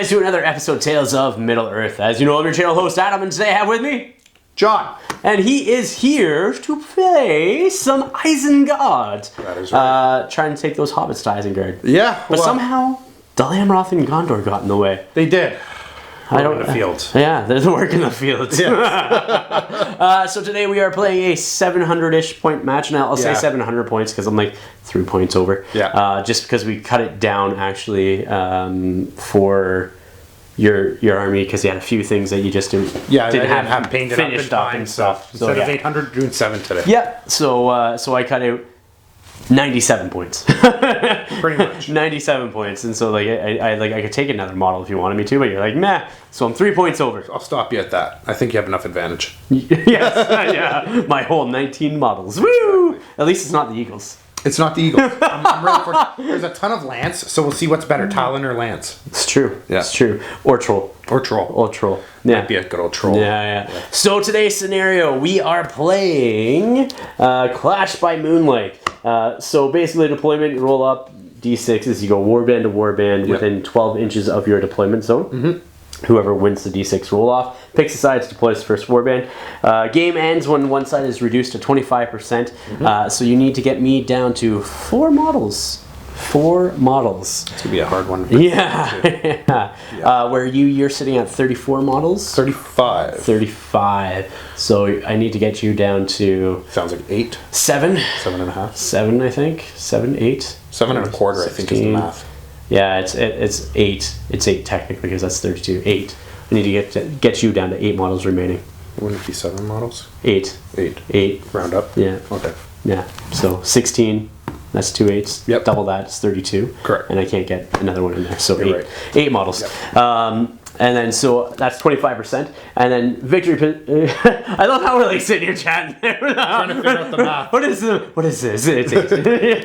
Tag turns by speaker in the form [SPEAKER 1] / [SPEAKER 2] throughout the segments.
[SPEAKER 1] guys to another episode of Tales of Middle-earth. As you know, I'm your channel host, Adam, and today I have with me...
[SPEAKER 2] John.
[SPEAKER 1] And he is here to play some Isengard.
[SPEAKER 2] That is right.
[SPEAKER 1] Trying to take those hobbits to Isengard.
[SPEAKER 2] Yeah,
[SPEAKER 1] But somehow, Dalamroth and Gondor got in the way.
[SPEAKER 2] They did.
[SPEAKER 1] I don't
[SPEAKER 2] in the field.
[SPEAKER 1] Yeah, there's work in the fields.
[SPEAKER 2] Yeah.
[SPEAKER 1] So today we are playing a 700-ish point match. Now I'll say 700 points because I'm like 3 points over.
[SPEAKER 2] Yeah.
[SPEAKER 1] Just because we cut it down actually for your army because you had a few things that you just didn't have
[SPEAKER 2] painted
[SPEAKER 1] finished up and stuff.
[SPEAKER 2] So instead of 800, doing 7 today.
[SPEAKER 1] Yeah. So I cut out 97 points.
[SPEAKER 2] Pretty much.
[SPEAKER 1] 97 points. And so like I could take another model if you wanted me to, but you're like, nah. So I'm 3 points over.
[SPEAKER 2] I'll stop you at that. I think you have enough advantage.
[SPEAKER 1] Yes. Yeah. My whole 19 models. Woo! Exactly. At least it's not the Eagles.
[SPEAKER 2] It's not the Eagles. I'm ready for it. There's a ton of Lance, so we'll see what's better, Talon or Lance.
[SPEAKER 1] It's true.
[SPEAKER 2] Yeah.
[SPEAKER 1] It's true. Or Troll.
[SPEAKER 2] Or Troll.
[SPEAKER 1] Or Troll. Yeah.
[SPEAKER 2] Might be a good old Troll.
[SPEAKER 1] Yeah. So today's scenario, we are playing Clash by Moonlight. So basically deployment, you roll up D6s, you go warband to warband within 12 inches of your deployment zone. Mm-hmm. Whoever wins the D6 roll off picks a side to deploy his first warband. Game ends when one side is reduced to 25%. Mm-hmm. So you need to get me down to 4 models. 4 models.
[SPEAKER 2] It's gonna be a hard one.
[SPEAKER 1] Yeah. Where you're sitting at 34 models.
[SPEAKER 2] 35.
[SPEAKER 1] 35. So I need to get you down to.
[SPEAKER 2] Sounds like 8.
[SPEAKER 1] 7.
[SPEAKER 2] 7.5.
[SPEAKER 1] 7, I think. 7, 8.
[SPEAKER 2] 7 1/4, I think, is the math.
[SPEAKER 1] Yeah, it's 8. It's 8 technically because that's 32. 8. I need to get you down to 8 models remaining.
[SPEAKER 2] Wouldn't it be 7 models?
[SPEAKER 1] 8.
[SPEAKER 2] 8. Round up.
[SPEAKER 1] Yeah.
[SPEAKER 2] Okay.
[SPEAKER 1] Yeah. So 16. That's 2 8s.
[SPEAKER 2] Yep.
[SPEAKER 1] Double that. It's 32.
[SPEAKER 2] Correct.
[SPEAKER 1] And I can't get another one in there. So
[SPEAKER 2] You're
[SPEAKER 1] 8.
[SPEAKER 2] right.
[SPEAKER 1] 8 models.
[SPEAKER 2] Yep.
[SPEAKER 1] And then so that's 25%. And then victory. I love how we're like sitting here chatting.
[SPEAKER 2] Trying to figure out the math.
[SPEAKER 1] What is this? It's 8.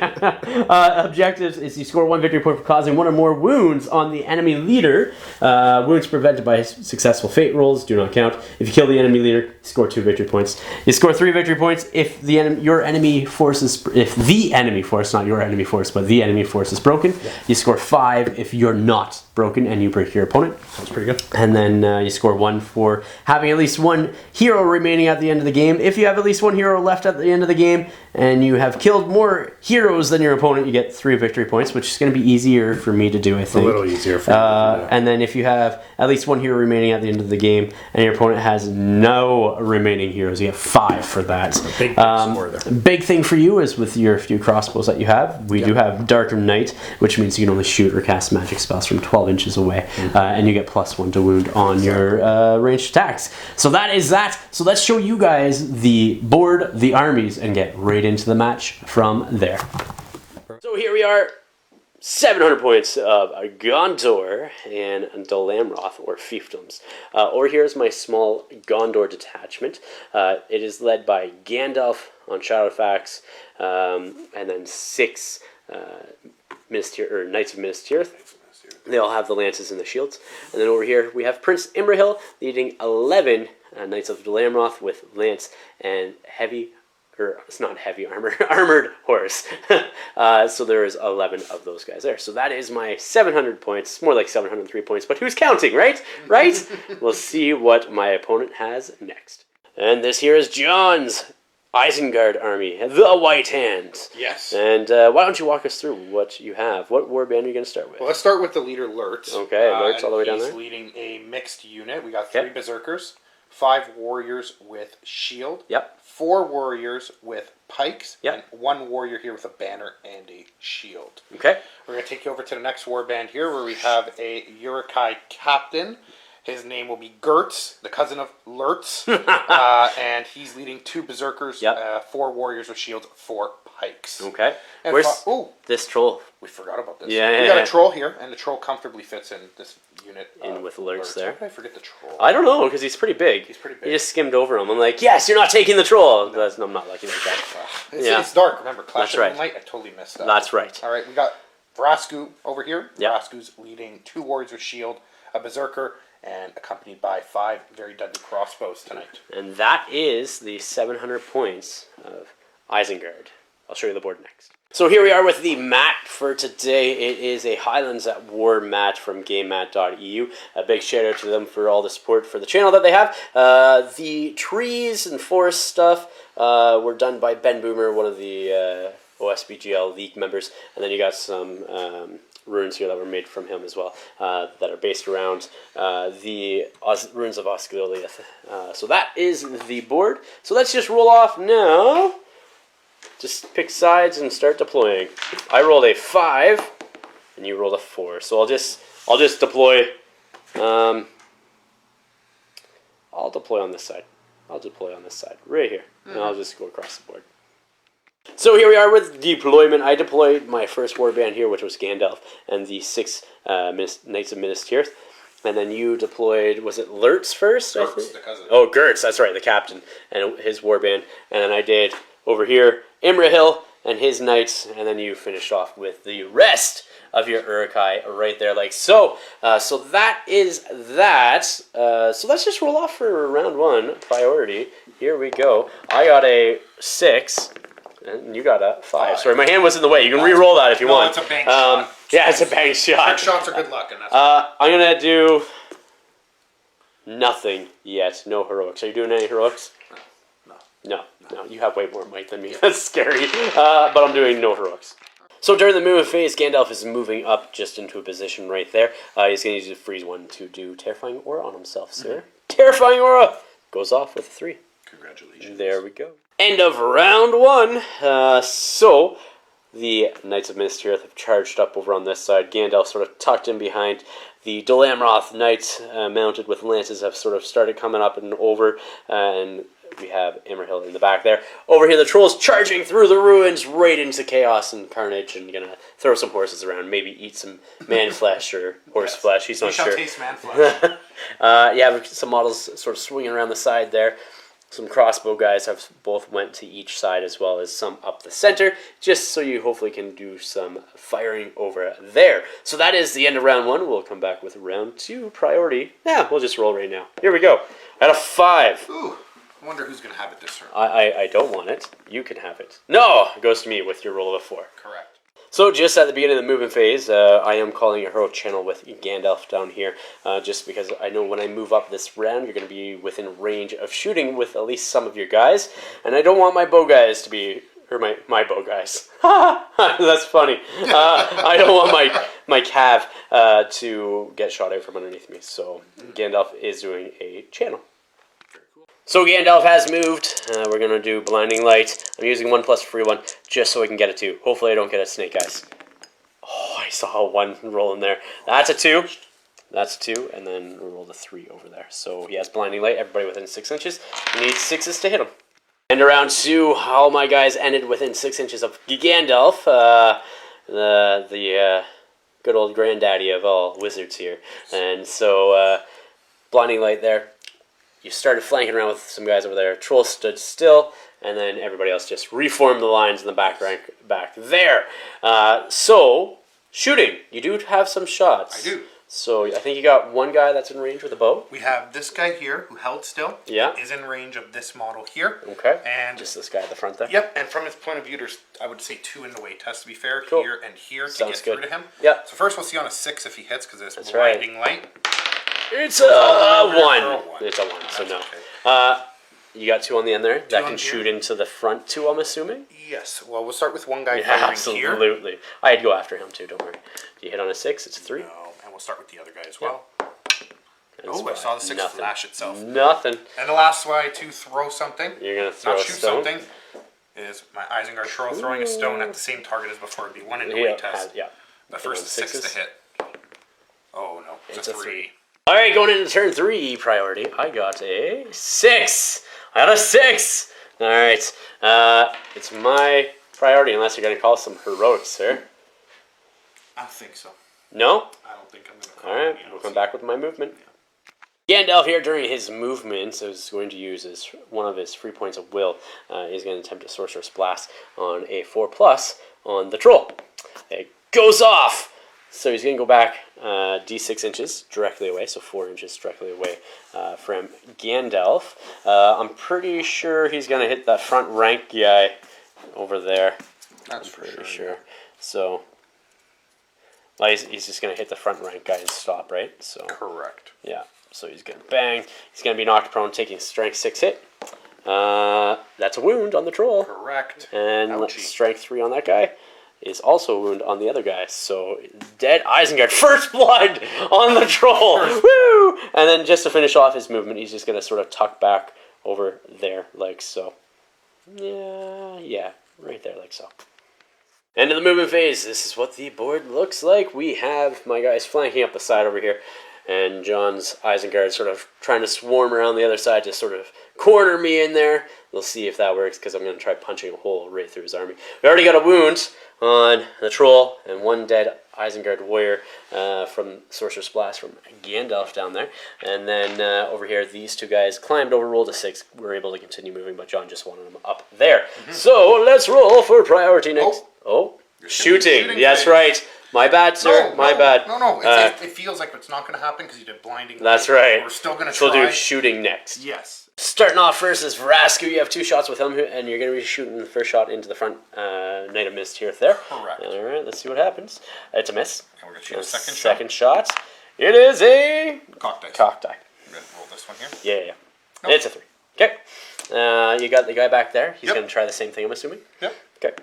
[SPEAKER 1] Objectives is you score 1 victory point for causing 1 or more wounds on the enemy leader. Wounds prevented by successful fate rolls do not count. If you kill the enemy leader, you score 2 victory points. You score 3 victory points if the enemy force, not your enemy force, but the enemy force is broken. Yeah. You score 5 if you're not broken and you break your opponent.
[SPEAKER 2] Sounds pretty good.
[SPEAKER 1] And then you score 1 for having at least 1 hero remaining at the end of the game. If you have at least 1 hero left at the end of the game and you have killed more heroes than your opponent, you get 3 victory points, which is going to be easier for me to do, I think.
[SPEAKER 2] A little easier for you to do.
[SPEAKER 1] And then if you have at least 1 hero remaining at the end of the game and your opponent has no remaining heroes, you get 5 for that.
[SPEAKER 2] Big score there.
[SPEAKER 1] Big thing for you is with your few crossbows that you have, we do have Darker Night, which means you can only shoot or cast magic spells from 12 inches away, and you get +1 to wound on your ranged attacks. So that is that. So let's show you guys the board, the armies, and get right into the match from there. So here we are, 700 points of Gondor and Dalamroth, or Fiefdoms. Or here's my small Gondor detachment. It is led by Gandalf on Shadowfax, and then 6 Knights of Minas Tirith. They all have the lances and the shields. And then over here we have Prince Imrahil leading 11 Knights of Dalamroth with lance and armored horse. So there is 11 of those guys there. So that is my 700 points, more like 703 points, but who's counting, right? Right? We'll see what my opponent has next. And this here is John's Isengard army, the White Hand.
[SPEAKER 2] Yes.
[SPEAKER 1] And why don't you walk us through what you have? What warband are you going to start with?
[SPEAKER 2] Well, let's start with the leader, Lurtz.
[SPEAKER 1] Okay, Lurtz all the way down there.
[SPEAKER 2] He's leading a mixed unit. We got 3 berserkers, 5 warriors with shield.
[SPEAKER 1] Yep.
[SPEAKER 2] 4 warriors with pikes.
[SPEAKER 1] Yep.
[SPEAKER 2] And 1 warrior here with a banner and a shield.
[SPEAKER 1] Okay.
[SPEAKER 2] We're going to take you over to the next warband here, where we have a Uruk-hai captain. His name will be Gertz, the cousin of Lurtz, and he's leading 2 berserkers, 4 warriors with shields, 4 pikes.
[SPEAKER 1] Okay.
[SPEAKER 2] And
[SPEAKER 1] where's this troll?
[SPEAKER 2] We forgot about this.
[SPEAKER 1] Yeah,
[SPEAKER 2] we got a troll here, and the troll comfortably fits in this unit.
[SPEAKER 1] In with Lurtz there.
[SPEAKER 2] How did I forget the troll?
[SPEAKER 1] I don't know, because he's pretty big.
[SPEAKER 2] He's pretty big.
[SPEAKER 1] You just skimmed over him. I'm like, yes, you're not taking the troll. No. I'm not lucky like that.
[SPEAKER 2] It's dark. Remember, Clash of
[SPEAKER 1] right.
[SPEAKER 2] Moonlight? I totally missed that.
[SPEAKER 1] That's right.
[SPEAKER 2] All right, we got Vrasku over here.
[SPEAKER 1] Yep.
[SPEAKER 2] Vrasku's leading 2 warriors with shield, a berserker, and accompanied by 5 very deadly crossbows tonight.
[SPEAKER 1] And that is the 700 points of Isengard. I'll show you the board next. So here we are with the mat for today. It is a Highlands at War mat from GameMat.eu. A big shout out to them for all the support for the channel that they have. The trees and forest stuff were done by Ben Boomer, one of the OSBGL League members. And then you got some runes here that were made from him as well, that are based around the runes of Osgiliath. So that is the board. So let's just roll off now. Just pick sides and start deploying. I rolled a 5, and you rolled a 4. So I'll just deploy. I'll deploy on this side. I'll deploy on this side, right here, and I'll just go across the board. So here we are with deployment. I deployed my first warband here, which was Gandalf, and the 6 Knights of Minas Tirith. And then you deployed, was it Lurtz first?
[SPEAKER 2] Gertz, the cousin.
[SPEAKER 1] Oh, Gertz, that's right, the captain, and his warband. And then I did, over here, Imrahil and his knights, and then you finished off with the rest of your Uruk-hai right there, like so. So that is that. So let's just roll off for round 1, priority. Here we go. I got a 6. And you got a 5. Sorry, my hand was in the way. You can re-roll that if you want.
[SPEAKER 2] It's a bank shot.
[SPEAKER 1] Yeah, it's a bank shot.
[SPEAKER 2] Trick shots are good luck. And that's
[SPEAKER 1] I'm going to do nothing yet. No heroics. Are you doing any heroics? No. You have way more might than me. That's scary. But I'm doing no heroics. So during the movement phase, Gandalf is moving up just into a position right there. He's going to use a freeze 1 to do Terrifying Aura on himself, sir. Terrifying Aura! Goes off with a 3.
[SPEAKER 2] Congratulations.
[SPEAKER 1] There we go. End of round 1. So the Knights of Minas Tirith have charged up over on this side. Gandalf sort of tucked in behind. The Dol Amroth Knights mounted with lances have sort of started coming up and over, and we have Imrahil in the back there. Over here, the Trolls charging through the ruins right into chaos and carnage, and gonna throw some horses around, maybe eat some man flesh or horse flesh. He's not sure.
[SPEAKER 2] We shall taste man flesh.
[SPEAKER 1] You have some models sort of swinging around the side there. Some crossbow guys have both went to each side, as well as some up the center, just so you hopefully can do some firing over there. So that is the end of round 1. We'll come back with round 2 priority. Yeah, we'll just roll right now. Here we go. At a 5.
[SPEAKER 2] Ooh, I wonder who's going to have it this turn.
[SPEAKER 1] I don't want it. You can have it. No! It goes to me with your roll of a 4.
[SPEAKER 2] Correct.
[SPEAKER 1] So just at the beginning of the movement phase, I am calling a heroic channel with Gandalf down here, just because I know when I move up this round, you're going to be within range of shooting with at least some of your guys, and I don't want my bow guys to be, or my bow guys. That's funny. I don't want my cav to get shot out from underneath me, so Gandalf is doing a channel. So Gandalf has moved. We're going to do Blinding Light. I'm using 1 plus free 1 just so I can get a 2. Hopefully I don't get a snake eyes. Oh, I saw 1 roll in there. That's a 2. That's a 2. And then we rolled a 3 over there. So he has Blinding Light. Everybody within 6 inches. He needs 6s to hit him. And around 2, all my guys ended within 6 inches of Gandalf. The good old granddaddy of all wizards here. And so Blinding Light there. You started flanking around with some guys over there. Troll stood still, and then everybody else just reformed the lines in the back rank back there. So, shooting. You do have some shots.
[SPEAKER 2] I do.
[SPEAKER 1] So, I think you got 1 guy that's in range with a bow.
[SPEAKER 2] We have this guy here, who held still.
[SPEAKER 1] Yeah.
[SPEAKER 2] Is in range of this model here.
[SPEAKER 1] Okay.
[SPEAKER 2] And
[SPEAKER 1] just this guy at the front there.
[SPEAKER 2] Yep, and from his point of view, there's, I would say, 2 in the way test, to be fair.
[SPEAKER 1] Cool.
[SPEAKER 2] Here and here to
[SPEAKER 1] Sounds
[SPEAKER 2] get
[SPEAKER 1] good.
[SPEAKER 2] through to him.
[SPEAKER 1] Yeah.
[SPEAKER 2] So first we'll see on a 6 if he hits, because it's
[SPEAKER 1] That's
[SPEAKER 2] Blinding Light.
[SPEAKER 1] It's a 1. It's a 1, so
[SPEAKER 2] That's
[SPEAKER 1] no.
[SPEAKER 2] okay.
[SPEAKER 1] You got 2 on the end there that
[SPEAKER 2] on
[SPEAKER 1] can
[SPEAKER 2] here.
[SPEAKER 1] shoot into the front 2, I'm assuming?
[SPEAKER 2] Yes. Well, we'll start with 1 guy
[SPEAKER 1] Yeah,
[SPEAKER 2] firing here.
[SPEAKER 1] absolutely. I'd go after him too, don't worry. Do you hit on a 6? It's a 3.
[SPEAKER 2] No, and we'll start with the other guy as well.
[SPEAKER 1] And
[SPEAKER 2] Oh, I saw the 6
[SPEAKER 1] nothing.
[SPEAKER 2] flash itself.
[SPEAKER 1] Nothing.
[SPEAKER 2] And the last way to throw something,
[SPEAKER 1] You're going to throw
[SPEAKER 2] not
[SPEAKER 1] a
[SPEAKER 2] shoot
[SPEAKER 1] stone?
[SPEAKER 2] something, is my Isengard Troll throwing a stone at the same target as before. It'd be 1 in the
[SPEAKER 1] Yeah,
[SPEAKER 2] way test.
[SPEAKER 1] yeah.
[SPEAKER 2] The first is 6
[SPEAKER 1] 6s?
[SPEAKER 2] to hit. Oh, no. It's a 3.
[SPEAKER 1] All right, going into turn 3 priority, I got a 6. I got a 6. All right. It's my priority, unless you're going to call some heroics, sir.
[SPEAKER 2] I don't think so.
[SPEAKER 1] No?
[SPEAKER 2] I don't think I'm going to call
[SPEAKER 1] All right, we'll come back with my movement. Gandalf here during his movement is going to use one of his free points of will. He's going to attempt a Sorcerer's Blast on a 4+ on the Troll. It goes off! So he's going to go back d6 inches directly away, so 4 inches directly away from Gandalf. I'm pretty sure he's going to hit that front rank guy over there.
[SPEAKER 2] That's
[SPEAKER 1] I'm
[SPEAKER 2] for
[SPEAKER 1] pretty
[SPEAKER 2] sure.
[SPEAKER 1] sure. So, well, he's just going to hit the front rank guy and stop, right? So
[SPEAKER 2] Correct.
[SPEAKER 1] yeah. So he's going to bang. He's going to be knocked prone, taking strength 6 hit. That's a wound on the troll.
[SPEAKER 2] Correct.
[SPEAKER 1] And
[SPEAKER 2] Ouchie.
[SPEAKER 1] strength 3 on that guy is also a wound on the other guy. So dead Isengard. First blood on the troll. Woo! And then just to finish off his movement, he's just going to sort of tuck back over there like so. Yeah, right there like so. End of the movement phase. This is what the board looks like. We have my guys flanking up the side over here, and John's Isengard sort of trying to swarm around the other side to sort of corner me in there. We'll see if that works, because I'm going to try punching a hole right through his army. We already got a wound on the troll, and one dead Isengard warrior from Sorcerer's Blast from Gandalf down there. And then over here, these two guys climbed over, rolled a 6. We were able to continue moving, but John just wanted them up there. So let's roll for priority next. Oh, shooting. That's right. My bad, sir. My bad.
[SPEAKER 2] No. It feels like it's not going to happen because you did blinding.
[SPEAKER 1] That's right.
[SPEAKER 2] We're still going to
[SPEAKER 1] So
[SPEAKER 2] try.
[SPEAKER 1] we'll do shooting next.
[SPEAKER 2] Yes.
[SPEAKER 1] Starting off first is Vrasku. You have 2 shots with him, and you're going to be shooting the first shot into the front Knight of Mist Tirith there.
[SPEAKER 2] Correct.
[SPEAKER 1] All right, let's see what happens. It's a miss.
[SPEAKER 2] And we're going to shoot a second shot.
[SPEAKER 1] Second shot. It is a
[SPEAKER 2] Cock dice.
[SPEAKER 1] cock die.
[SPEAKER 2] We're going to roll this one here.
[SPEAKER 1] Yeah.
[SPEAKER 2] Nope.
[SPEAKER 1] It's a 3. Okay. You got the guy back there. He's
[SPEAKER 2] Yep.
[SPEAKER 1] going to try the same thing, I'm assuming.
[SPEAKER 2] Yep.
[SPEAKER 1] Okay.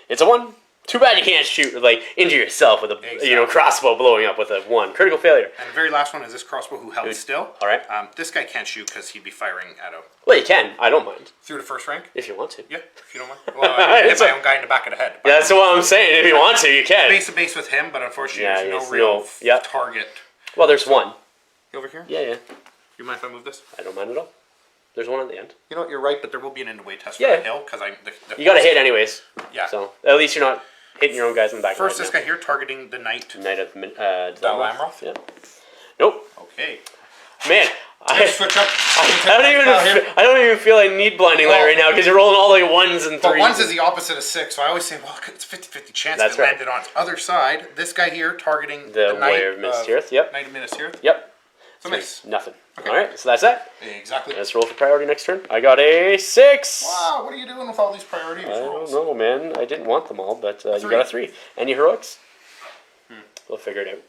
[SPEAKER 1] It's a 1. Too bad you can't shoot into yourself with a
[SPEAKER 2] Exactly.
[SPEAKER 1] crossbow blowing up with a 1. Critical failure.
[SPEAKER 2] And the very last one is this crossbow who held still.
[SPEAKER 1] All right.
[SPEAKER 2] This guy can't shoot because he'd be firing at a
[SPEAKER 1] Well, you can. I don't mind.
[SPEAKER 2] through the first rank.
[SPEAKER 1] If you want to.
[SPEAKER 2] Yeah, if you don't mind. Well, I hit my own guy in the back of the head.
[SPEAKER 1] Yeah, that's what I'm saying. If you want to, you can.
[SPEAKER 2] Base to base with him, but unfortunately
[SPEAKER 1] Yeah,
[SPEAKER 2] there's
[SPEAKER 1] there's
[SPEAKER 2] no real
[SPEAKER 1] no- yep.
[SPEAKER 2] target.
[SPEAKER 1] Well, there's 1.
[SPEAKER 2] Over here?
[SPEAKER 1] Yeah.
[SPEAKER 2] You mind if I move this?
[SPEAKER 1] I don't mind at all. There's 1 at the end.
[SPEAKER 2] You know what, you're right, but there will be an end away test for
[SPEAKER 1] Yeah.
[SPEAKER 2] the hill, because
[SPEAKER 1] You got to hit anyways.
[SPEAKER 2] Yeah.
[SPEAKER 1] So at least you're not hitting your own guys in the back.
[SPEAKER 2] First,
[SPEAKER 1] right
[SPEAKER 2] this
[SPEAKER 1] now.
[SPEAKER 2] guy here targeting the knight.
[SPEAKER 1] Knight of
[SPEAKER 2] Lamroth?
[SPEAKER 1] Yeah. Nope.
[SPEAKER 2] Okay.
[SPEAKER 1] Man,
[SPEAKER 2] Switch up.
[SPEAKER 1] I don't even feel I need blinding light right now because you're rolling all like 1s and 3s.
[SPEAKER 2] But 1s is the opposite of 6, so I always say, well, it's 50-50 chance
[SPEAKER 1] That's
[SPEAKER 2] if it
[SPEAKER 1] right.
[SPEAKER 2] landed on its other side. This guy here targeting
[SPEAKER 1] The
[SPEAKER 2] knight
[SPEAKER 1] Warrior of Minas Tirith, yep.
[SPEAKER 2] Knight of Minas Tirith.
[SPEAKER 1] Yep.
[SPEAKER 2] So nice.
[SPEAKER 1] Nothing.
[SPEAKER 2] Okay.
[SPEAKER 1] All right, so that's that.
[SPEAKER 2] Exactly.
[SPEAKER 1] Let's roll for priority next turn. I got a 6.
[SPEAKER 2] Wow, what are you doing with all these priorities?
[SPEAKER 1] I don't know, man. I didn't want them all, but you
[SPEAKER 2] 3.
[SPEAKER 1] got a 3. Any heroics? We'll figure it out.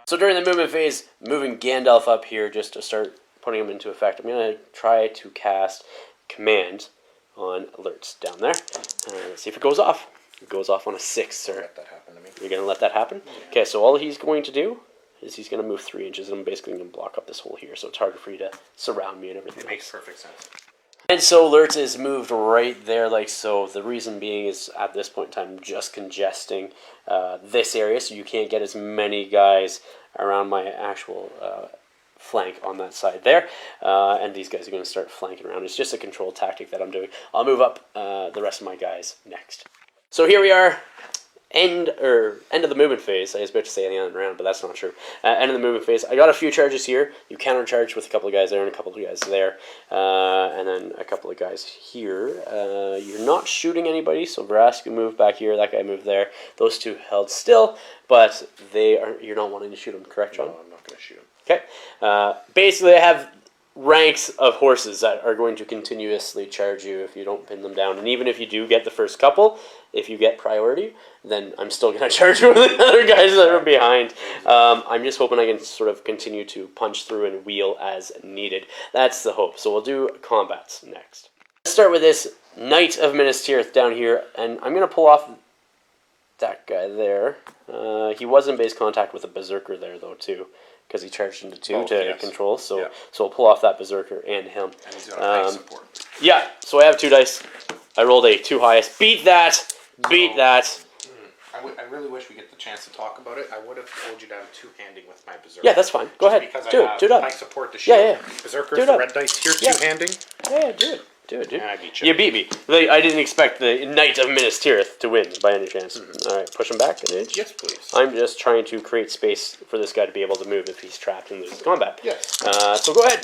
[SPEAKER 1] So during the movement phase, moving Gandalf up here just to start putting him into effect, I'm going to try to cast Command on alerts down there. Let's see if it goes off. It goes off on a 6, sir.
[SPEAKER 2] Let that happen to me.
[SPEAKER 1] You're going to let that happen? Yeah. Okay, so all he's going to do is he's going to move 3 inches, and I'm basically going to block up this hole here, so it's harder for you to surround me and everything.
[SPEAKER 2] It makes perfect sense.
[SPEAKER 1] And so Lurtz is moved right there like so. The reason being is at this point in time just congesting this area, so you can't get as many guys around my actual flank on that side there. And these guys are going to start flanking around. It's just a control tactic that I'm doing. I'll move up the rest of my guys next. So here we are. End of the movement phase. I was about to say the end of the round, but that's not true. End of the movement phase. I got a few charges here. You countercharge with a couple of guys there and a couple of guys there, and then a couple of guys here. You're not shooting anybody, so Vrasku moved back here. That guy moved there. Those two held still, but you're not wanting to shoot them, correct, John?
[SPEAKER 2] No, I'm not going to shoot them.
[SPEAKER 1] Okay. Basically, I have ranks of horses that are going to continuously charge you if you don't pin them down. And even if you do get the first couple, if you get priority, then I'm still going to charge you with the other guys that are behind. I'm just hoping I can sort of continue to punch through and wheel as needed. That's the hope. So we'll do combats next. Let's start with this Knight of Minas Tirith down here, and I'm going to pull off that guy there. He was in base contact with a Berserker there, though, too, because he charged into 2 to control. So
[SPEAKER 2] yeah.
[SPEAKER 1] So I'll pull off that Berserker and him.
[SPEAKER 2] And he's got a high support.
[SPEAKER 1] Yeah, so I have 2 dice. I rolled a 2 highest. Beat that! Beat that!
[SPEAKER 2] I really wish we get the chance to talk about it. I would have told you down 2-handing with my Berserker.
[SPEAKER 1] Yeah, that's fine. Go ahead.
[SPEAKER 2] Because
[SPEAKER 1] Do
[SPEAKER 2] I
[SPEAKER 1] it. Do it up.
[SPEAKER 2] I support the shield.
[SPEAKER 1] Yeah.
[SPEAKER 2] Berserker
[SPEAKER 1] Do it
[SPEAKER 2] for
[SPEAKER 1] up.
[SPEAKER 2] red dice. Here's
[SPEAKER 1] Yeah.
[SPEAKER 2] 2-handing.
[SPEAKER 1] Yeah, do it. Do it, dude.
[SPEAKER 2] And I beat you.
[SPEAKER 1] You beat me. Like, I didn't expect the Knight of Minas Tirith to win by any chance. Alright, push him back an inch.
[SPEAKER 2] Yes, please.
[SPEAKER 1] I'm just trying to create space for this guy to be able to move if he's trapped and loses combat.
[SPEAKER 2] Yes.
[SPEAKER 1] So go ahead.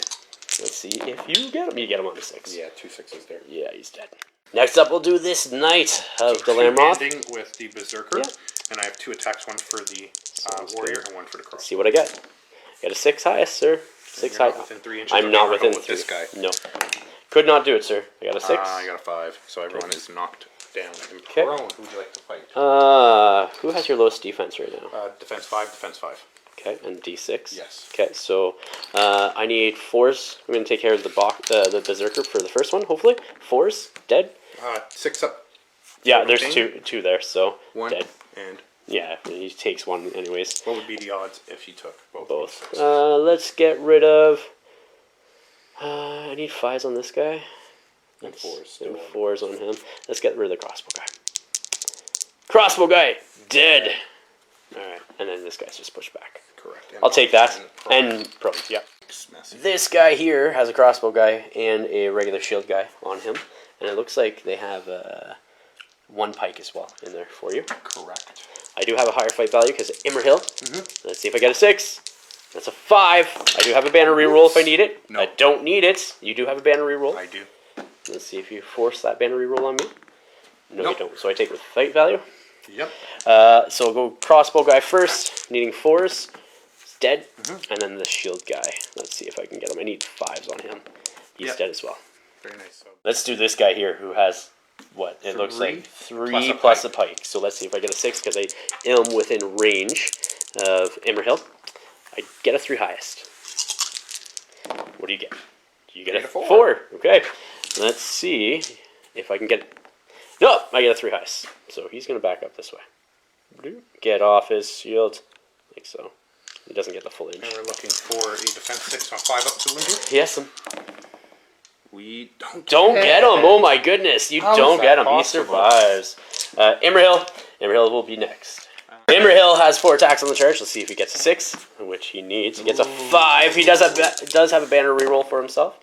[SPEAKER 1] Let's see if you get him. You get him on a 6.
[SPEAKER 2] Yeah, 2 6s there.
[SPEAKER 1] Yeah, he's dead. Next up, we'll do this Knight of the Lamroth.
[SPEAKER 2] 2-handing with the Berserker.
[SPEAKER 1] Yeah.
[SPEAKER 2] And I have 2 attacks, one for the warrior and one for the cross.
[SPEAKER 1] See what I get. Got a 6 highest, sir. 6
[SPEAKER 2] You're
[SPEAKER 1] high.
[SPEAKER 2] not within 3 inches
[SPEAKER 1] I'm
[SPEAKER 2] of
[SPEAKER 1] not
[SPEAKER 2] me,
[SPEAKER 1] within
[SPEAKER 2] with
[SPEAKER 1] 3.
[SPEAKER 2] this guy.
[SPEAKER 1] No. Could not do it, sir. I got a 6.
[SPEAKER 2] I got a 5, so everyone is knocked down and prone. Who would you like to fight?
[SPEAKER 1] Who has your lowest defense right now?
[SPEAKER 2] Defense 5, defense 5.
[SPEAKER 1] Okay, and D6?
[SPEAKER 2] Yes.
[SPEAKER 1] Okay, so I need 4s. I'm going to take care of the Berserker for the first one, hopefully. 4s, dead.
[SPEAKER 2] 6 up.
[SPEAKER 1] Yeah, there's two there, so
[SPEAKER 2] 1
[SPEAKER 1] dead.
[SPEAKER 2] and...
[SPEAKER 1] Yeah, he takes 1 anyways.
[SPEAKER 2] What would be the odds if he took both?
[SPEAKER 1] Both. Let's get rid of... I need 5s on this guy.
[SPEAKER 2] And 4s.
[SPEAKER 1] And 4s on him. Let's get rid of the crossbow guy. Crossbow guy, dead! Alright, and then this guy's just pushed back.
[SPEAKER 2] Correct.
[SPEAKER 1] I'll take that. And prone, yeah. This guy here has a crossbow guy and a regular shield guy on him. And it looks like they have 1 pike as well in there for you.
[SPEAKER 2] Correct.
[SPEAKER 1] I do have a higher fight value because of Immerhill. Let's see if I get a 6. That's a 5. I do have a banner reroll if I need it. No. I don't need it. You do have a banner reroll.
[SPEAKER 2] I do.
[SPEAKER 1] Let's see if you force that banner reroll on me. No,
[SPEAKER 2] nope.
[SPEAKER 1] You don't. So I take with fight value.
[SPEAKER 2] Yep.
[SPEAKER 1] So I'll go crossbow guy first, needing 4s. He's dead. And then the shield guy. Let's see if I can get him. I need 5s on him. He's dead as well.
[SPEAKER 2] Very nice. So
[SPEAKER 1] let's do this guy here who has, what, it looks like 3 plus a pike. So let's see if I get a 6 because I am within range of Immerhill. I get a 3 highest. What do you get? You get a 4. Okay. Let's see if I can get... No, I get a 3 highest. So he's going to back up this way. Get off his shield. I think so. He doesn't get the full inch.
[SPEAKER 2] And we're looking for a defense 6 on 5 up to wound.
[SPEAKER 1] Yes.
[SPEAKER 2] We
[SPEAKER 1] don't get him. Oh my goodness. You don't get him. He survives. Immerhill. Immerhill will be next. Immerhill has 4 attacks on the charge. Let's see if he gets a 6, which he needs. He gets a 5. He does have a banner reroll for himself.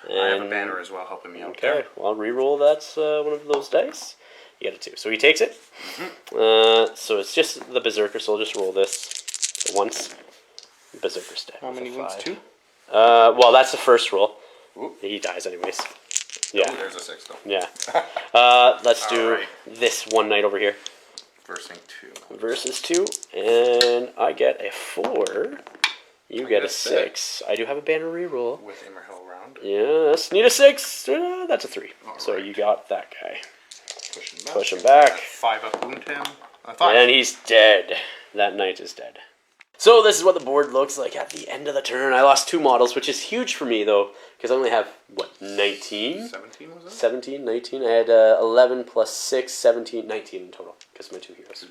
[SPEAKER 2] And I have a banner as well helping me out.
[SPEAKER 1] Okay, there. Well, reroll that's one of those dice. You get a 2. So he takes it. So it's just the Berserker, so I'll just roll this once. Berserker's dead.
[SPEAKER 2] How many wounds? 2?
[SPEAKER 1] Well, that's the first roll.
[SPEAKER 2] Ooh.
[SPEAKER 1] He dies anyways. Yeah.
[SPEAKER 2] Oh, there's a 6 though.
[SPEAKER 1] Yeah. Let's do this one knight over here.
[SPEAKER 2] Versing 2.
[SPEAKER 1] Versus 2, and I get a 4. You get a 6. I do have a banner reroll.
[SPEAKER 2] With Immerhill round.
[SPEAKER 1] Yes, need a 6. That's a 3. So you got that guy. Push him back.
[SPEAKER 2] 5 up wound him.
[SPEAKER 1] And he's dead. That knight is dead. So this is what the board looks like at the end of the turn. I lost 2 models, which is huge for me, though, because I only have, what, 19?
[SPEAKER 2] 17 was it?
[SPEAKER 1] 17, 19. I had 11 plus 6, 17, 19 in total, because of my 2 heroes.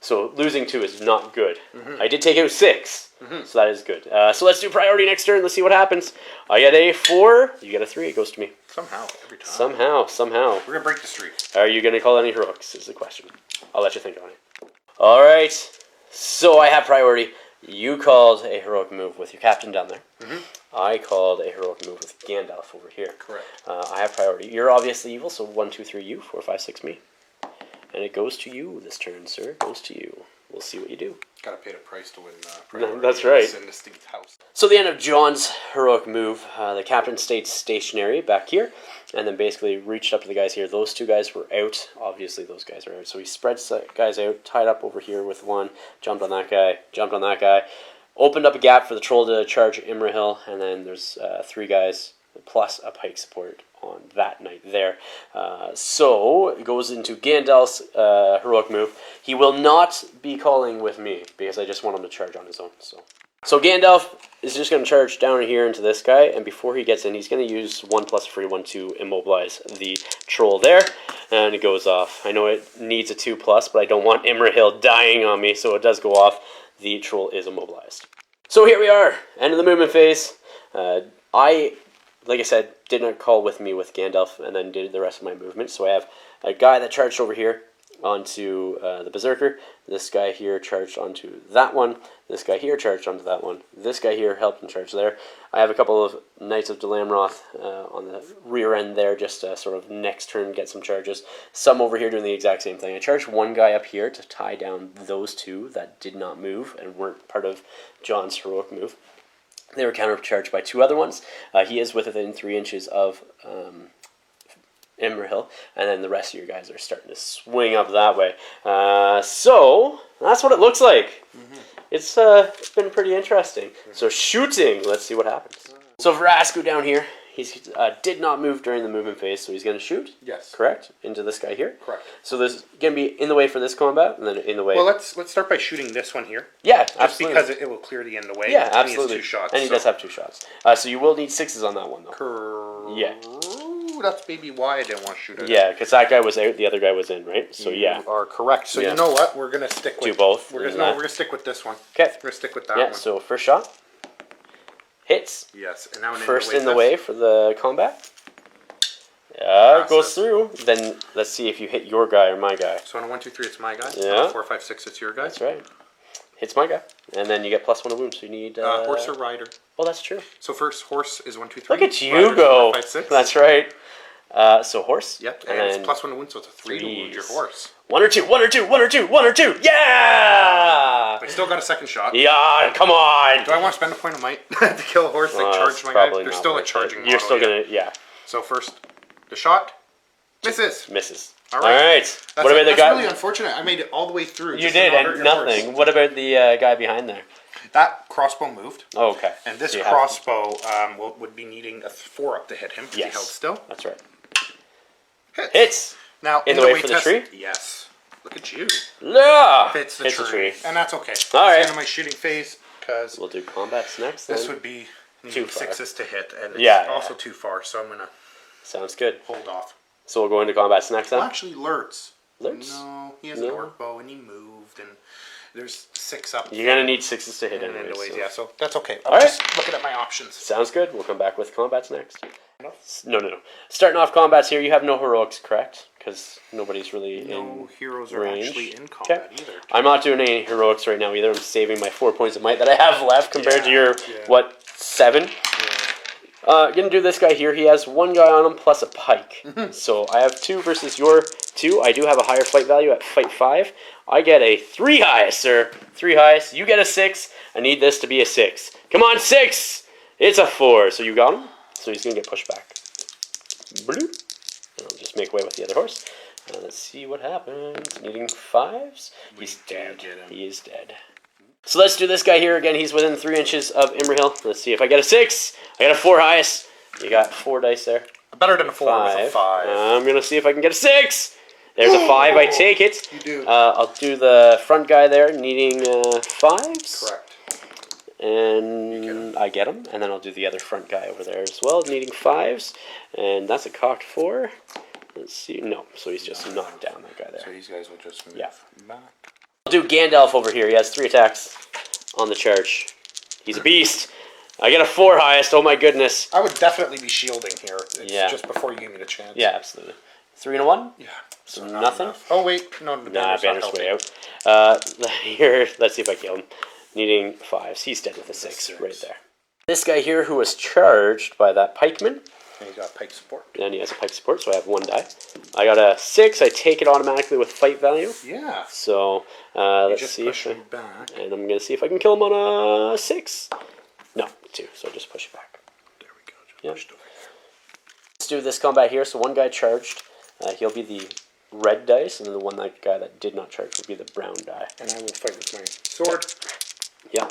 [SPEAKER 1] So losing 2 is not good. I did take out 6, so that is good. So let's do priority next turn. Let's see what happens. I get a 4. You get a 3. It goes to me.
[SPEAKER 2] Somehow, every time.
[SPEAKER 1] Somehow.
[SPEAKER 2] We're going to break the streak.
[SPEAKER 1] Are you going to call any heroics is the question. I'll let you think on it. All right. So I have priority. You called a heroic move with your captain down there. I called a heroic move with Gandalf over here.
[SPEAKER 2] Correct.
[SPEAKER 1] I have priority. You're obviously evil, so 1, 2, 3 you, 4, 5, 6 me. And it goes to you this turn, sir. It goes to you. We'll see what you do.
[SPEAKER 2] Gotta pay the price to win priority.
[SPEAKER 1] That's right.
[SPEAKER 2] In distinct house.
[SPEAKER 1] So the end of John's heroic move, the captain stayed stationary back here, and then basically reached up to the guys here. Those 2 guys were out. Obviously, those guys are out. So he spreads guys out, tied up over here with 1, jumped on that guy, opened up a gap for the troll to charge Immerhill, and then there's 3 guys plus a pike support on that knight there. So it goes into Gandalf's heroic move. He will not be calling with me because I just want him to charge on his own. So Gandalf is just going to charge down here into this guy, and before he gets in, he's going to use 1 plus free 1 to immobilize the troll there, and it goes off. I know it needs a 2 plus, but I don't want Immerhill dying on me, so it does go off. The troll is immobilized. So here we are, end of the movement phase. Like I said, did not call with me with Gandalf, and then did the rest of my movement. So I have a guy that charged over here onto the Berserker. This guy here charged onto that one. This guy here charged onto that one. This guy here helped him charge there. I have a couple of Knights of Delamroth on the rear end there, just to sort of next turn get some charges. Some over here doing the exact same thing. I charged one guy up here to tie down those 2 that did not move and weren't part of John's heroic move. They were countercharged by 2 other ones. He is within 3 inches of Immerhill, and then the rest of your guys are starting to swing up that way. So that's what it looks like. It's been pretty interesting. So shooting, let's see what happens. So Vrasku down here, He's did not move during the movement phase, so he's going to shoot.
[SPEAKER 2] Yes.
[SPEAKER 1] Correct? Into this guy here.
[SPEAKER 2] Correct.
[SPEAKER 1] So there's going to be in the way for this combat, and then in the way...
[SPEAKER 2] Well, let's start by shooting this one here.
[SPEAKER 1] Yeah,
[SPEAKER 2] Just
[SPEAKER 1] absolutely.
[SPEAKER 2] because it will clear the end away.
[SPEAKER 1] Yeah,
[SPEAKER 2] and
[SPEAKER 1] absolutely.
[SPEAKER 2] He has 2 shots.
[SPEAKER 1] And he does have 2 shots. So you will need 6s on that one, though. Yeah.
[SPEAKER 2] That's maybe why I didn't want to shoot it.
[SPEAKER 1] Yeah, because that guy was out, the other guy was in, right? So
[SPEAKER 2] You are correct. So you know what? We're gonna stick with
[SPEAKER 1] do both.
[SPEAKER 2] We're gonna stick with this one.
[SPEAKER 1] Okay.
[SPEAKER 2] We're gonna stick with that
[SPEAKER 1] Yeah.
[SPEAKER 2] one.
[SPEAKER 1] So first shot hits.
[SPEAKER 2] Yes. And now
[SPEAKER 1] First in the way for the combat. Yeah, goes through. Then let's see if you hit your guy or my guy.
[SPEAKER 2] So on a 1, 2, 3, it's my guy.
[SPEAKER 1] Yeah.
[SPEAKER 2] 4, 5, 6, it's your guy.
[SPEAKER 1] That's right. Hits my guy, and then you get +1 to wound. So you need
[SPEAKER 2] horse or rider.
[SPEAKER 1] Oh, that's true.
[SPEAKER 2] So first horse is 1, 2, 3.
[SPEAKER 1] Look at you
[SPEAKER 2] Rider's
[SPEAKER 1] go.
[SPEAKER 2] 4, 5, 6.
[SPEAKER 1] That's right. So horse.
[SPEAKER 2] Yep. And it's +1 to wound, so it's a 3 to wound your horse.
[SPEAKER 1] 1 or 2. 1 or 2. 1 or 2. 1 or 2. Yeah.
[SPEAKER 2] I still got a second shot.
[SPEAKER 1] Yeah. Come on.
[SPEAKER 2] Do I want to spend a point of might to kill a horse? Like charge my guy? There's still a charging.
[SPEAKER 1] You're still gonna
[SPEAKER 2] So first, the shot misses.
[SPEAKER 1] Misses.
[SPEAKER 2] All right.
[SPEAKER 1] What about the guy?
[SPEAKER 2] That's really unfortunate. I made it all the way through.
[SPEAKER 1] You did, and nothing.
[SPEAKER 2] Horse.
[SPEAKER 1] What about the guy behind there?
[SPEAKER 2] That crossbow moved.
[SPEAKER 1] Oh, okay.
[SPEAKER 2] And this crossbow would be needing a 4 up to hit him.
[SPEAKER 1] Yes.
[SPEAKER 2] He held still.
[SPEAKER 1] That's right.
[SPEAKER 2] Hits. Now
[SPEAKER 1] in the way for the tree.
[SPEAKER 2] Yes. Look at you.
[SPEAKER 1] Yeah.
[SPEAKER 2] Hits the tree. And that's okay.
[SPEAKER 1] All right.
[SPEAKER 2] That's the end of my shooting phase because
[SPEAKER 1] we'll do combats next.
[SPEAKER 2] This would be 2 6s to hit, and it's also too far. So I'm gonna.
[SPEAKER 1] Sounds good.
[SPEAKER 2] Hold off.
[SPEAKER 1] So we'll go into combats next then.
[SPEAKER 2] Well, actually, Lurtz.
[SPEAKER 1] Lurtz?
[SPEAKER 2] No, he has an orc bow and he moved, and there's 6 up.
[SPEAKER 1] You're gonna need 6s to hit anyway.
[SPEAKER 2] Yeah, so that's okay. I'm just looking at my options.
[SPEAKER 1] Sounds good. We'll come back with combats next. No. Starting off combats here, you have no heroics, correct? Because nobody's really in
[SPEAKER 2] No heroes are
[SPEAKER 1] range.
[SPEAKER 2] actually in combat either.
[SPEAKER 1] I'm not doing any heroics right now either. I'm saving my 4 points of might that I have left compared to your, 7? Gonna do this guy here. He has 1 guy on him plus a pike. So I have 2 versus your 2. I do have a higher fight value at fight 5. I get a 3 highest, sir. 3 highest. You get a 6. I need this to be a 6. Come on, 6! It's a 4. So you got him. So he's gonna get pushed back. Bloop. And I'll just make way with the other horse. Let's see what happens. Needing 5s. He's dead. He is dead. So let's do this guy here again. He's within 3 inches of Imrahil. Let's see if I get a 6. I got a 4 highest. You got 4 dice there.
[SPEAKER 2] Better than a 4 with a 5.
[SPEAKER 1] I'm going to see if I can get a 6. There's a 5. I take it.
[SPEAKER 2] You do.
[SPEAKER 1] I'll do the front guy there, needing 5s.
[SPEAKER 2] Correct.
[SPEAKER 1] And I get him. And then I'll do the other front guy over there as well, needing 5s. And that's a cocked 4. Let's see. No, so he's just knocked down that guy there.
[SPEAKER 2] So these guys will just move back.
[SPEAKER 1] I'll do Gandalf over here. He has 3 attacks on the charge. He's a beast. I get a 4 highest. Oh my goodness.
[SPEAKER 2] I would definitely be shielding here. It's just before you gave me the chance.
[SPEAKER 1] Yeah, absolutely. 3 and a 1?
[SPEAKER 2] Yeah.
[SPEAKER 1] So nothing?
[SPEAKER 2] Enough. Oh wait, no, the
[SPEAKER 1] banner's way out. Here, let's see if I kill him. Needing 5s. He's dead with a 6 right there. This guy here who was charged by that pikeman.
[SPEAKER 2] And he's got pike support.
[SPEAKER 1] And he has a pike support, so I have 1 die. I got a 6. I take it automatically with fight value.
[SPEAKER 2] Yeah.
[SPEAKER 1] So let's see if
[SPEAKER 2] back.
[SPEAKER 1] And I'm gonna see if I can kill him on a 6. No, 2. So just push it back.
[SPEAKER 2] There we go. Just pushed over.
[SPEAKER 1] Let's do this combat here. So 1 guy charged. He'll be the red dice, and then the guy that did not charge will be the brown die.
[SPEAKER 2] And I will fight with my sword.
[SPEAKER 1] Yeah.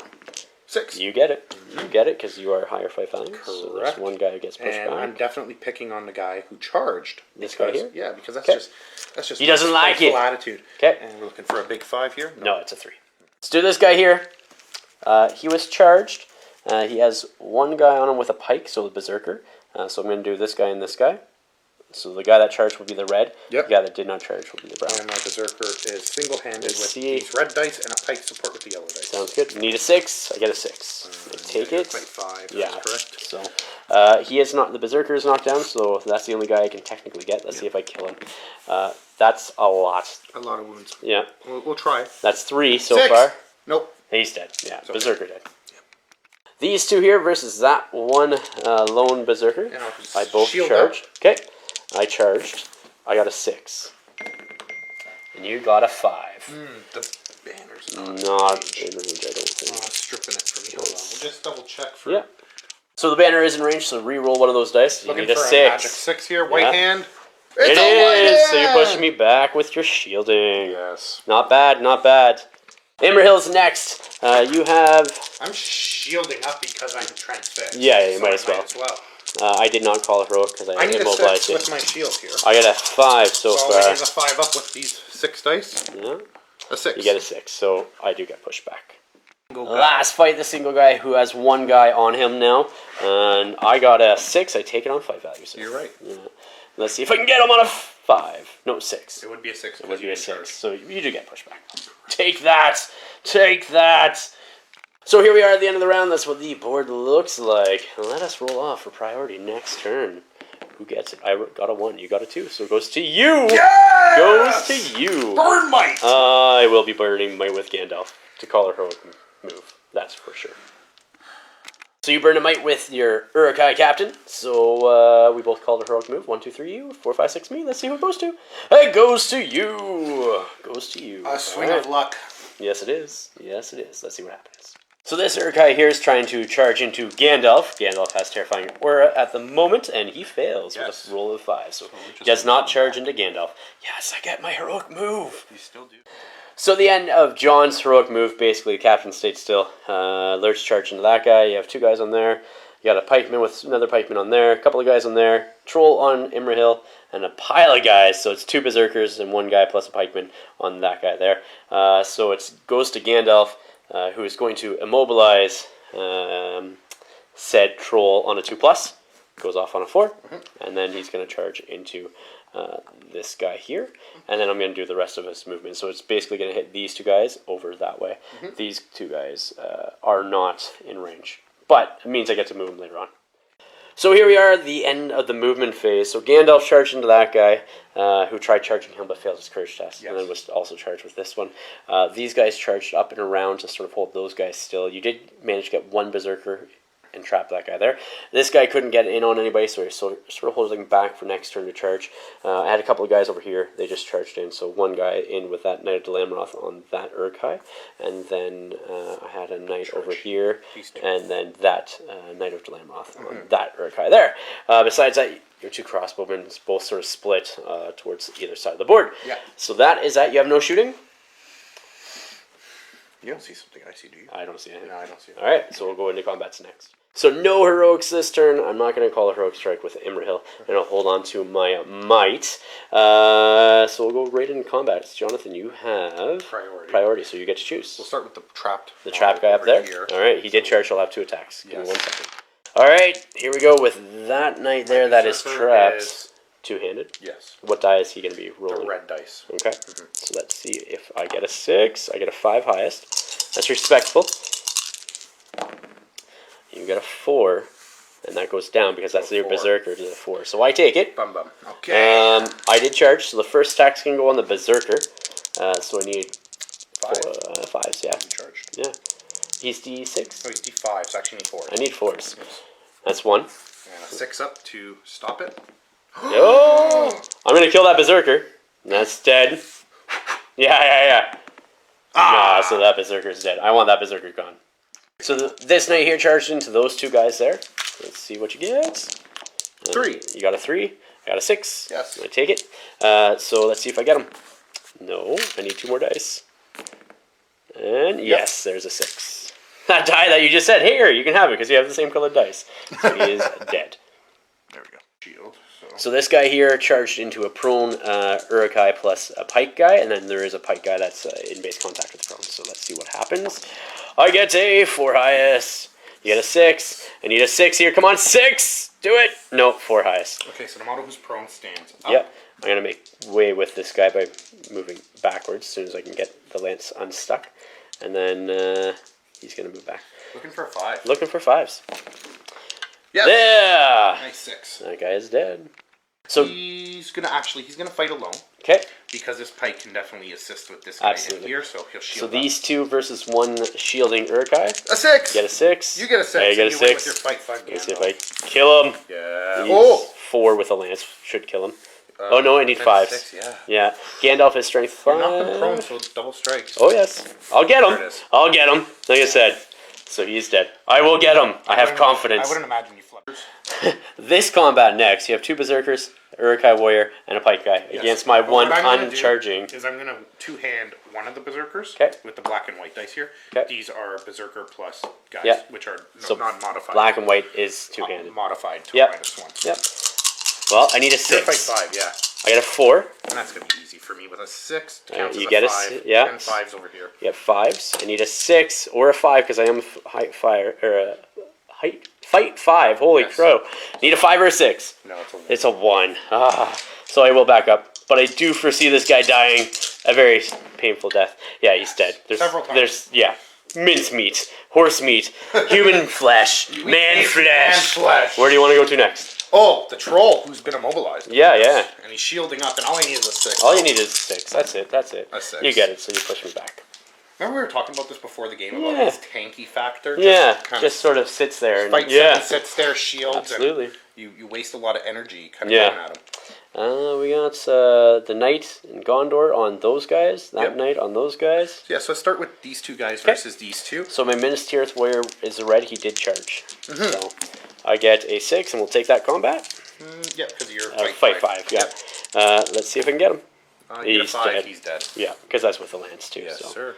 [SPEAKER 2] 6.
[SPEAKER 1] You get it. You get it because you are higher fight value.
[SPEAKER 2] Correct.
[SPEAKER 1] So there's 1 guy who gets pushed back.
[SPEAKER 2] I'm definitely picking on the guy who charged.
[SPEAKER 1] This guy here?
[SPEAKER 2] Yeah, because that's just
[SPEAKER 1] he doesn't like it.
[SPEAKER 2] Attitude.
[SPEAKER 1] Okay.
[SPEAKER 2] And we're looking for a big 5 here.
[SPEAKER 1] No, it's a 3. Let's do this guy here. He was charged. He has 1 guy on him with a pike, so the berserker. So I'm going to do this guy and this guy. So the guy that charged will be the red.
[SPEAKER 2] Yep.
[SPEAKER 1] The guy that did not charge will be the brown.
[SPEAKER 2] And my berserker is single-handed with these red dice and a pike support with the yellow dice.
[SPEAKER 1] Sounds good. Need a 6. I get a 6. I take it.
[SPEAKER 2] Fight 5.
[SPEAKER 1] Yeah.
[SPEAKER 2] Correct.
[SPEAKER 1] So he is not. The berserker is knocked down. So that's the only guy I can technically get. Let's see if I kill him. That's a lot.
[SPEAKER 2] A lot of wounds.
[SPEAKER 1] Yeah.
[SPEAKER 2] We'll try.
[SPEAKER 1] That's 3 so
[SPEAKER 2] 6.
[SPEAKER 1] far.
[SPEAKER 2] Nope.
[SPEAKER 1] He's dead. Yeah. Berserker dead. These 2 here versus that 1 lone berserker. I both charged. Okay. I charged. I got a 6. And you got a 5.
[SPEAKER 2] The banner's
[SPEAKER 1] not in range, I don't think.
[SPEAKER 2] Stripping it from me. Hold on. We'll just double check for.
[SPEAKER 1] Yeah. So the banner is in range, so re-roll one of those dice. You need a 6.
[SPEAKER 2] Magic 6 here. White hand.
[SPEAKER 1] It is! So you're pushing me back with your shielding.
[SPEAKER 2] Yes.
[SPEAKER 1] Not bad, not bad. Imrahil's next. You have...
[SPEAKER 2] I'm shielding up because I'm transfixed.
[SPEAKER 1] Yeah, you might as well. I did not call a heroic because I
[SPEAKER 2] need a
[SPEAKER 1] immobilized
[SPEAKER 2] 6
[SPEAKER 1] it.
[SPEAKER 2] with my shield here.
[SPEAKER 1] I got a 5 so
[SPEAKER 2] far. I need a 5 up with these 6 dice.
[SPEAKER 1] Yeah.
[SPEAKER 2] A 6.
[SPEAKER 1] You get a 6, so I do get pushed back. Last fight, the single guy who has 1 guy on him now. And I got a 6. I take it on 5 value. So.
[SPEAKER 2] You're right.
[SPEAKER 1] Yeah. Let's see if I can get him on a 5. No, 6.
[SPEAKER 2] It would be a 6.
[SPEAKER 1] It would be a 6. So you do get pushed back. Take that! Take that! So here we are at the end of the round. That's what the board looks like. Let us roll off for priority next turn. Who gets it? I got a 1. You got a 2. So it goes to you.
[SPEAKER 2] Yes!
[SPEAKER 1] Goes to you.
[SPEAKER 2] Burn Might.
[SPEAKER 1] I will be burning Might with Gandalf to call a heroic move. That's for sure. So you burn a Might with your Uruk-hai captain. So we both called a heroic move. 1, 2, 3 you. 4, 5, 6 me. Let's see who it goes to. It goes to you. Goes to you.
[SPEAKER 2] A swing of luck.
[SPEAKER 1] Yes, it is. Yes, it is. Let's see what happens. So this Uruk-hai here is trying to charge into Gandalf. Gandalf has Terrifying Aura at the moment, and he fails with a roll of 5. So he does not charge into Gandalf. Yes, I get my heroic move.
[SPEAKER 2] You still do.
[SPEAKER 1] So the end of John's heroic move, basically the captain stayed still. Lurch charge into that guy. You have 2 guys on there. You got a pikeman with another pikeman on there. A couple of guys on there. Troll on Imrahil. And a pile of guys. So it's 2 berserkers and 1 guy plus a pikeman on that guy there. So it goes to Gandalf. Who is going to immobilize said troll on a 2+. Goes off on a 4. And then he's going to charge into this guy here. And then I'm going to do the rest of his movement. So it's basically going to hit these 2 guys over that way. These 2 guys are not in range. But it means I get to move them later on. So here we are at the end of the movement phase. So Gandalf charged into that guy who tried charging him but failed his courage test. And then was also charged with this one. These guys charged up and around to sort of hold those guys still. You did manage to get 1 berserker and trap that guy there. This guy couldn't get in on anybody, so he's sort of holding back for next turn to charge. I had a couple of guys over here. They just charged in. So 1 guy in with that Knight of Dalamroth on that Uruk-hai. And then I had a knight over here. And then that Knight of Dalamroth on that Uruk-hai there. Besides that, your 2 crossbowmen both sort of split towards either side of the board.
[SPEAKER 2] Yeah.
[SPEAKER 1] So that is that. You have no shooting?
[SPEAKER 2] You don't see something I see, do you?
[SPEAKER 1] I don't see anything.
[SPEAKER 2] No, I don't see it.
[SPEAKER 1] Alright, so we'll go into combats next. So no heroics this turn. I'm not going to call a heroic strike with Imrahil. I'm going to hold on to my might. So we'll go right into combat. Jonathan, you have priority, so you get to choose.
[SPEAKER 2] We'll start with the trapped.
[SPEAKER 1] The trapped guy up there? Alright, he did charge. He'll have 2 attacks. Give me 1 second. Alright, here we go with that knight there that is trapped. 2-handed?
[SPEAKER 2] Yes.
[SPEAKER 1] What die is he going to be rolling?
[SPEAKER 2] The red dice.
[SPEAKER 1] Okay. So let's see if I get a 6. I get a 5 highest. That's respectful. You get a 4, and that goes down because that's your berserker to the 4. So I take it.
[SPEAKER 2] Bum bum. Okay.
[SPEAKER 1] I did charge, so the first attack's can go on the berserker. So I need 5s. Yeah.
[SPEAKER 2] Charged.
[SPEAKER 1] Yeah. He's D6.
[SPEAKER 2] Oh, he's D5. So I actually need 4s.
[SPEAKER 1] I need 4s. That's 1.
[SPEAKER 2] And a 6 up to stop it.
[SPEAKER 1] Oh! I'm gonna kill that berserker. And that's dead. Yeah. So that berserker's dead. I want that berserker gone. So this knight here charged into those 2 guys there. Let's see what you get.
[SPEAKER 2] 3.
[SPEAKER 1] You got a 3. I got a 6.
[SPEAKER 2] Yes.
[SPEAKER 1] I'm gonna take it. So let's see if I get him. No, I need 2 more dice. And yes, there's a 6. That die that you just said, here, you can have it because you have the same colored dice. So he is dead.
[SPEAKER 2] There we go. Shield.
[SPEAKER 1] So this guy here charged into a prone Uruk-hai plus a pike guy, and then there is a pike guy that's in base contact with the prone. So let's see what happens. I get a 4 highest. You get a 6. I need a 6 here. Come on, 6! Do it! No, 4 highest.
[SPEAKER 2] Okay, so the model who's prone stands up.
[SPEAKER 1] Yep. I'm going to make way with this guy by moving backwards as soon as I can get the lance unstuck. And then he's going to move back.
[SPEAKER 2] Looking for a 5.
[SPEAKER 1] Looking for 5s.
[SPEAKER 2] Yes.
[SPEAKER 1] Yeah!
[SPEAKER 2] Nice 6.
[SPEAKER 1] That guy is dead. So
[SPEAKER 2] he's gonna fight alone.
[SPEAKER 1] Okay.
[SPEAKER 2] Because this pike can definitely assist with this guy in here, so he'll shield.
[SPEAKER 1] So these 2 versus 1 shielding Uruk-hai.
[SPEAKER 2] A 6.
[SPEAKER 1] Get a 6.
[SPEAKER 2] You get a 6.
[SPEAKER 1] Yeah, you get a 6.
[SPEAKER 2] With your fight 5
[SPEAKER 1] Let's see if I kill him.
[SPEAKER 2] Yeah.
[SPEAKER 1] He's 4 with a lance should kill him. Oh no, I need 5s.
[SPEAKER 2] 6,
[SPEAKER 1] yeah. Gandalf is strength 5.
[SPEAKER 2] Knock him prone, so it's double strikes.
[SPEAKER 1] Oh yes, I'll get him. I'll get him. Like I said, so he's dead. I will get him. I have confidence.
[SPEAKER 2] I wouldn't imagine you flutters.
[SPEAKER 1] this combat next, you have 2 Berserkers, Uruk-hai Warrior, and a Pike guy against my one uncharging.
[SPEAKER 2] Is I'm going to two-hand one of the Berserkers with the black and white dice here. These are Berserker plus guys, which are not modified.
[SPEAKER 1] Black and white is two-handed.
[SPEAKER 2] Modified to -1.
[SPEAKER 1] Yep. Well, I need a 6.
[SPEAKER 2] Fight 5, yeah.
[SPEAKER 1] I got a 4.
[SPEAKER 2] And that's going to be easy for me with a 6. Counts
[SPEAKER 1] you
[SPEAKER 2] as
[SPEAKER 1] get
[SPEAKER 2] a 5. And 5s over here.
[SPEAKER 1] You have 5s. I need a 6 or a 5 because I am a fight 5. Holy crow. Need a 5 or a 6.
[SPEAKER 2] No, it's a 1.
[SPEAKER 1] It's a 1. So I will back up. But I do foresee this guy dying a very painful death. Yeah, he's dead.
[SPEAKER 2] Several times.
[SPEAKER 1] Mince meat, horse meat, human flesh, man flesh. Where do you want to go to next?
[SPEAKER 2] Oh, the troll who's been immobilized.
[SPEAKER 1] Yeah.
[SPEAKER 2] And he's shielding up, and all I need is a 6.
[SPEAKER 1] All you need is 6. That's it.
[SPEAKER 2] A 6.
[SPEAKER 1] You get it, so you push me back.
[SPEAKER 2] Remember we were talking about this before the game about his tanky factor?
[SPEAKER 1] Just sort of sits there. And,
[SPEAKER 2] sits there, shields.
[SPEAKER 1] Absolutely.
[SPEAKER 2] And you waste a lot of energy kind of going at him.
[SPEAKER 1] We got the knight in Gondor on those guys. That knight on those guys.
[SPEAKER 2] Yeah, so let's start with these 2 guys versus these 2.
[SPEAKER 1] So my Minas Tirith warrior is a red. He did charge. So I get a 6, and we'll take that combat.
[SPEAKER 2] Yeah, because you're
[SPEAKER 1] fight 5. Yeah. Let's see if I can get him.
[SPEAKER 2] He's dead. He's dead.
[SPEAKER 1] Yeah, because that's with the lance too.
[SPEAKER 2] Yes,
[SPEAKER 1] so.
[SPEAKER 2] sir.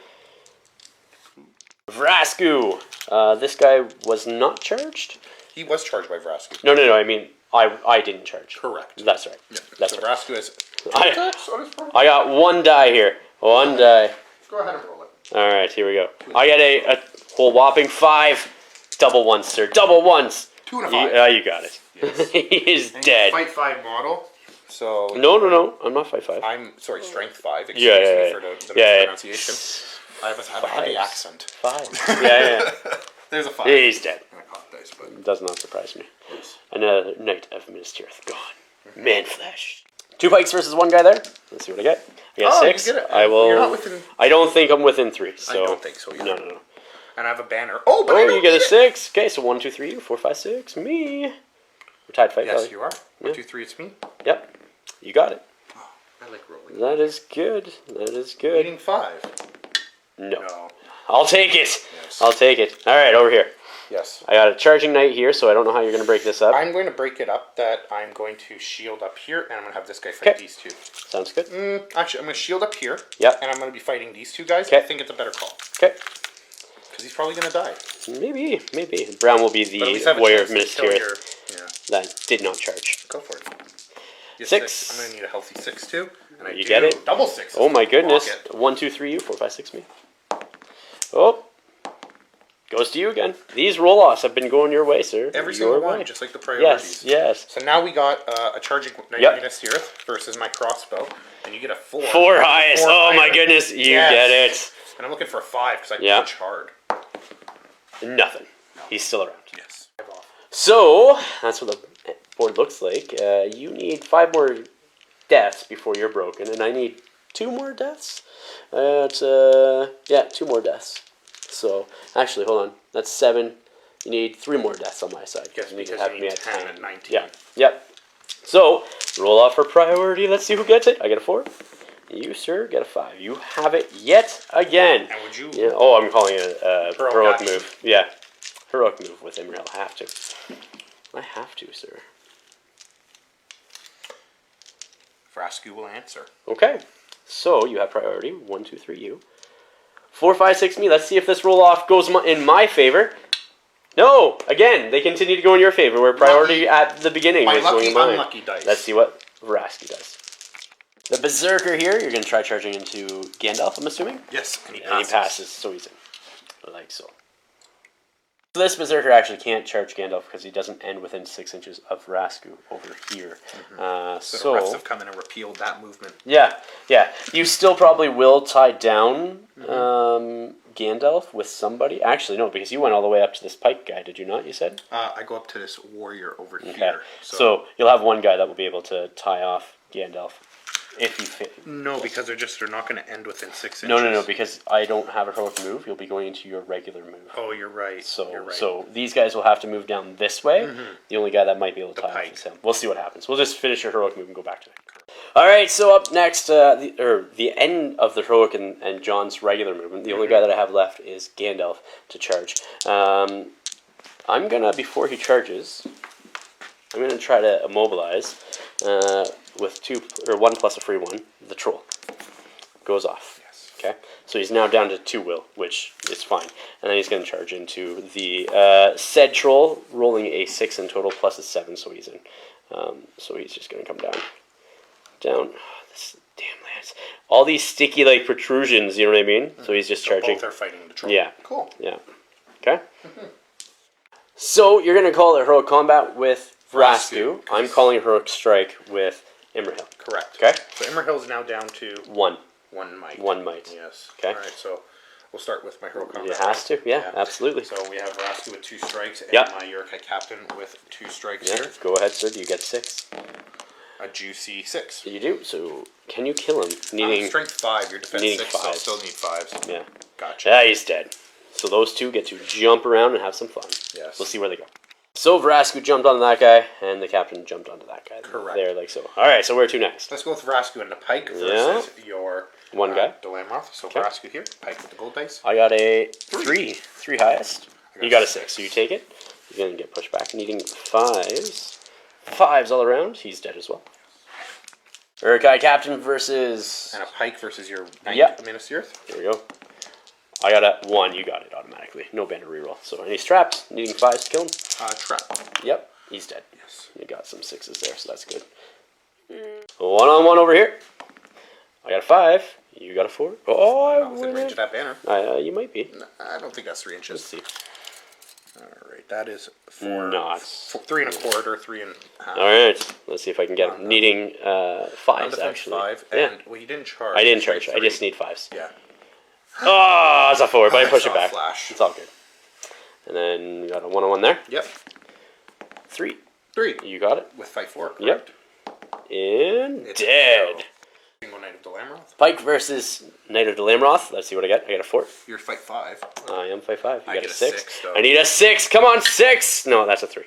[SPEAKER 1] Vrasku. This guy was not charged.
[SPEAKER 2] He was charged by Vrasku.
[SPEAKER 1] No. I mean, I didn't charge.
[SPEAKER 2] Correct.
[SPEAKER 1] That's right.
[SPEAKER 2] Yeah.
[SPEAKER 1] That's
[SPEAKER 2] so
[SPEAKER 1] right.
[SPEAKER 2] Vrasku has.
[SPEAKER 1] I got 1 die here. 1 die.
[SPEAKER 2] Go ahead and roll it.
[SPEAKER 1] All right, here we go. I got a whole whopping 5 double 1s, sir. Double 1s.
[SPEAKER 2] 2 and a 5.
[SPEAKER 1] You got it.
[SPEAKER 2] Yes.
[SPEAKER 1] He is dead.
[SPEAKER 2] Fight 5 model. So
[SPEAKER 1] No. I'm not fight 5.
[SPEAKER 2] I'm sorry, strength 5. Excuse me for the pronunciation. I have a heavy accent.
[SPEAKER 1] 5. Yeah.
[SPEAKER 2] There's a 5.
[SPEAKER 1] He's dead.
[SPEAKER 2] And I caught dice, but
[SPEAKER 1] it does not surprise me.
[SPEAKER 2] Yes.
[SPEAKER 1] Another knight of Minas Tirith gone. Man flesh. 2 pikes versus 1 guy there. Let's see what I get. I got a 6.
[SPEAKER 2] You get it.
[SPEAKER 1] I will.
[SPEAKER 2] You're not within.
[SPEAKER 1] I don't think I'm within 3. So.
[SPEAKER 2] I don't think so. Either.
[SPEAKER 1] No.
[SPEAKER 2] And I have a banner. Oh, but
[SPEAKER 1] you get a 6. Okay, so 1, 2, 3, 4, 5, 6. Me. We're tied fight.
[SPEAKER 2] Yes, you are. 1, 2, 3. It's me.
[SPEAKER 1] Yep. You got it.
[SPEAKER 2] Oh, I like rolling.
[SPEAKER 1] That is good.
[SPEAKER 2] Leading 5.
[SPEAKER 1] No. I'll take it.
[SPEAKER 2] Yes.
[SPEAKER 1] I'll take it. All right, over here.
[SPEAKER 2] Yes.
[SPEAKER 1] I got a charging knight here, so I don't know how you're going to break this up.
[SPEAKER 2] I'm going to break it up that I'm going to shield up here, and I'm going to have this guy fight these 2.
[SPEAKER 1] Sounds good.
[SPEAKER 2] Actually, I'm going to shield up here.
[SPEAKER 1] Yep.
[SPEAKER 2] And I'm going to be fighting these 2 guys.
[SPEAKER 1] Okay.
[SPEAKER 2] I think it's a better call.
[SPEAKER 1] Okay.
[SPEAKER 2] Because he's probably going to die.
[SPEAKER 1] Maybe. Brown will be the warrior of Minas Tirith that did not charge.
[SPEAKER 2] Go for it.
[SPEAKER 1] 6.
[SPEAKER 2] I'm going to need a healthy 6 too. And
[SPEAKER 1] you get it?
[SPEAKER 2] Double 6.
[SPEAKER 1] Oh my goodness. 1, 2, 3, 4, 5, 6 me. Oh. Goes to you again. These roll-offs have been going your way, sir.
[SPEAKER 2] Every single one, just like the priorities.
[SPEAKER 1] Yes.
[SPEAKER 2] So now we got a charging knight of Minas Tirith versus my crossbow, and you get a 4.
[SPEAKER 1] 4 highest. Oh my goodness, you get it.
[SPEAKER 2] And I'm looking for a 5 because I punch hard.
[SPEAKER 1] Nothing. He's still around.
[SPEAKER 2] Yes.
[SPEAKER 1] So that's what the board looks like. You need 5 more deaths before you're broken, and I need 2 more deaths. 2 more deaths. So, actually, hold on. That's 7. You need 3 more deaths on my side.
[SPEAKER 2] Yes,
[SPEAKER 1] you
[SPEAKER 2] because
[SPEAKER 1] have
[SPEAKER 2] you
[SPEAKER 1] me
[SPEAKER 2] need
[SPEAKER 1] at
[SPEAKER 2] 10 and 19.
[SPEAKER 1] Yeah. Yep. So, roll off for priority. Let's see who gets it. I get a 4. You, sir, get a 5. You have it yet again.
[SPEAKER 2] And would you...
[SPEAKER 1] Yeah. Oh, I'm calling it a heroic move. Yeah. Heroic move with Imriel. I have to. I have to, sir.
[SPEAKER 2] Vrasku will answer.
[SPEAKER 1] Okay. So, you have priority. 1, 2, 3, you. 4, 5, 6, me. Let's see if this roll-off goes in my favor. No! Again, they continue to go in your favor, where priority at the beginning was going in mine.
[SPEAKER 2] Unlucky dice.
[SPEAKER 1] Let's see what Vrasku does. The Berserker here, you're going to try charging into Gandalf, I'm assuming?
[SPEAKER 2] Yes,
[SPEAKER 1] and he passes, so he's in. Like so. So this Berserker actually can't charge Gandalf because he doesn't end within 6 inches of Vrasku over here.
[SPEAKER 2] So the refs have come in and repealed that movement.
[SPEAKER 1] Yeah. You still probably will tie down Gandalf with somebody. Actually, no, because you went all the way up to this pike guy, did you not, you said?
[SPEAKER 2] I go up to this warrior over here.
[SPEAKER 1] So you'll have one guy that will be able to tie off Gandalf. If you fit.
[SPEAKER 2] No, because they're not going to end within 6 inches.
[SPEAKER 1] No, because I don't have a heroic move. You'll be going into your regular move.
[SPEAKER 2] Oh, you're right.
[SPEAKER 1] So these guys will have to move down this way. The only guy that might be able to tie off is him. We'll see what happens. We'll just finish your heroic move and go back to it. All right, so up next, the end of the heroic and John's regular movement, the only guy that I have left is Gandalf to charge. I'm going to, before he charges, I'm going to try to immobilize with 1 plus a free 1. The troll goes off.
[SPEAKER 2] Yes.
[SPEAKER 1] Okay, so he's now down to 2 will, which is fine. And then he's going to charge into the said troll, rolling a 6 in total plus a 7, so he's in. So he's just going to come down. Down. Oh, this damn lands. All these sticky like protrusions, you know what I mean? So he's just charging.
[SPEAKER 2] Both are fighting the troll.
[SPEAKER 1] Yeah.
[SPEAKER 2] Cool.
[SPEAKER 1] Yeah. Okay. So you're going to call it heroic combat with Vrasku. I'm calling heroic strike with Imrahil.
[SPEAKER 2] Correct.
[SPEAKER 1] Okay.
[SPEAKER 2] So Imrahil is now down to
[SPEAKER 1] 1.
[SPEAKER 2] 1 might.
[SPEAKER 1] 1 might.
[SPEAKER 2] Yes.
[SPEAKER 1] Okay.
[SPEAKER 2] All right. So we'll start with my heroic combat.
[SPEAKER 1] It has to. Yeah. Absolutely.
[SPEAKER 2] So we have Vrasku with 2 strikes, and
[SPEAKER 1] Yep.
[SPEAKER 2] my Yurkai captain with 2 strikes
[SPEAKER 1] Yeah.
[SPEAKER 2] here.
[SPEAKER 1] Go ahead, sir. You get 6.
[SPEAKER 2] A juicy 6.
[SPEAKER 1] You do. So can you kill him? Needing
[SPEAKER 2] strength 5. Your defense
[SPEAKER 1] needing
[SPEAKER 2] 6. So I'll
[SPEAKER 1] 5s.
[SPEAKER 2] still need 5s.
[SPEAKER 1] Yeah.
[SPEAKER 2] Gotcha.
[SPEAKER 1] Yeah, he's dead. So those 2 get to jump around and have some fun.
[SPEAKER 2] Yes.
[SPEAKER 1] We'll see where they go. So Vrasku jumped onto that guy, and the captain jumped onto that guy.
[SPEAKER 2] Correct.
[SPEAKER 1] There, like so. All right. So where to next?
[SPEAKER 2] Let's go with Vrasku and the pike versus your
[SPEAKER 1] One guy.
[SPEAKER 2] Delamroth. So
[SPEAKER 1] Okay.
[SPEAKER 2] Vrasku here. Pike with the gold dice.
[SPEAKER 1] I got a 3. 3 highest. You got a 6,
[SPEAKER 2] 6.
[SPEAKER 1] so you take it. He's going to get pushed back, needing 5s. 5s all around. He's dead as well. Urkai Captain versus...
[SPEAKER 2] And a pike versus your knight.
[SPEAKER 1] Yep.
[SPEAKER 2] Minas Tirith.
[SPEAKER 1] There we go. I got a 1. You got it automatically. No banner reroll. So any straps, needing 5s to kill him.
[SPEAKER 2] Trap.
[SPEAKER 1] Yep. He's dead.
[SPEAKER 2] Yes.
[SPEAKER 1] You got some 6s there, so that's good. 1-on-1 over here. I got a 5. You got a 4. Oh, I
[SPEAKER 2] Not within range of that banner.
[SPEAKER 1] You might be.
[SPEAKER 2] No, I don't think that's 3 inches.
[SPEAKER 1] Let's see.
[SPEAKER 2] Alright, that is 4.
[SPEAKER 1] No,
[SPEAKER 2] 3 1/4, 3 1/2.
[SPEAKER 1] All right, let's see if I can get him. Needing 5s actually.
[SPEAKER 2] 5.
[SPEAKER 1] Yeah.
[SPEAKER 2] And, well, you didn't charge.
[SPEAKER 1] I didn't
[SPEAKER 2] Straight
[SPEAKER 1] charge. I
[SPEAKER 2] 3.
[SPEAKER 1] just need 5s.
[SPEAKER 2] Yeah.
[SPEAKER 1] Oh, it's not forward, but I push
[SPEAKER 2] saw
[SPEAKER 1] it
[SPEAKER 2] a
[SPEAKER 1] back.
[SPEAKER 2] flash.
[SPEAKER 1] It's all good. And then you got a 1-on-1 there.
[SPEAKER 2] Yep.
[SPEAKER 1] 3.
[SPEAKER 2] 3.
[SPEAKER 1] You got it.
[SPEAKER 2] With fight 4, correct?
[SPEAKER 1] Yep. And
[SPEAKER 2] It's
[SPEAKER 1] dead.
[SPEAKER 2] Single Knight of Delamroth.
[SPEAKER 1] Pike versus Knight of Delamroth. Let's see what I got. I got a 4.
[SPEAKER 2] You're fight 5.
[SPEAKER 1] I am 5/5. You
[SPEAKER 2] I
[SPEAKER 1] got
[SPEAKER 2] get
[SPEAKER 1] a
[SPEAKER 2] a
[SPEAKER 1] 6.
[SPEAKER 2] 6, though.
[SPEAKER 1] I need a 6. Come on, 6. No, that's a 3.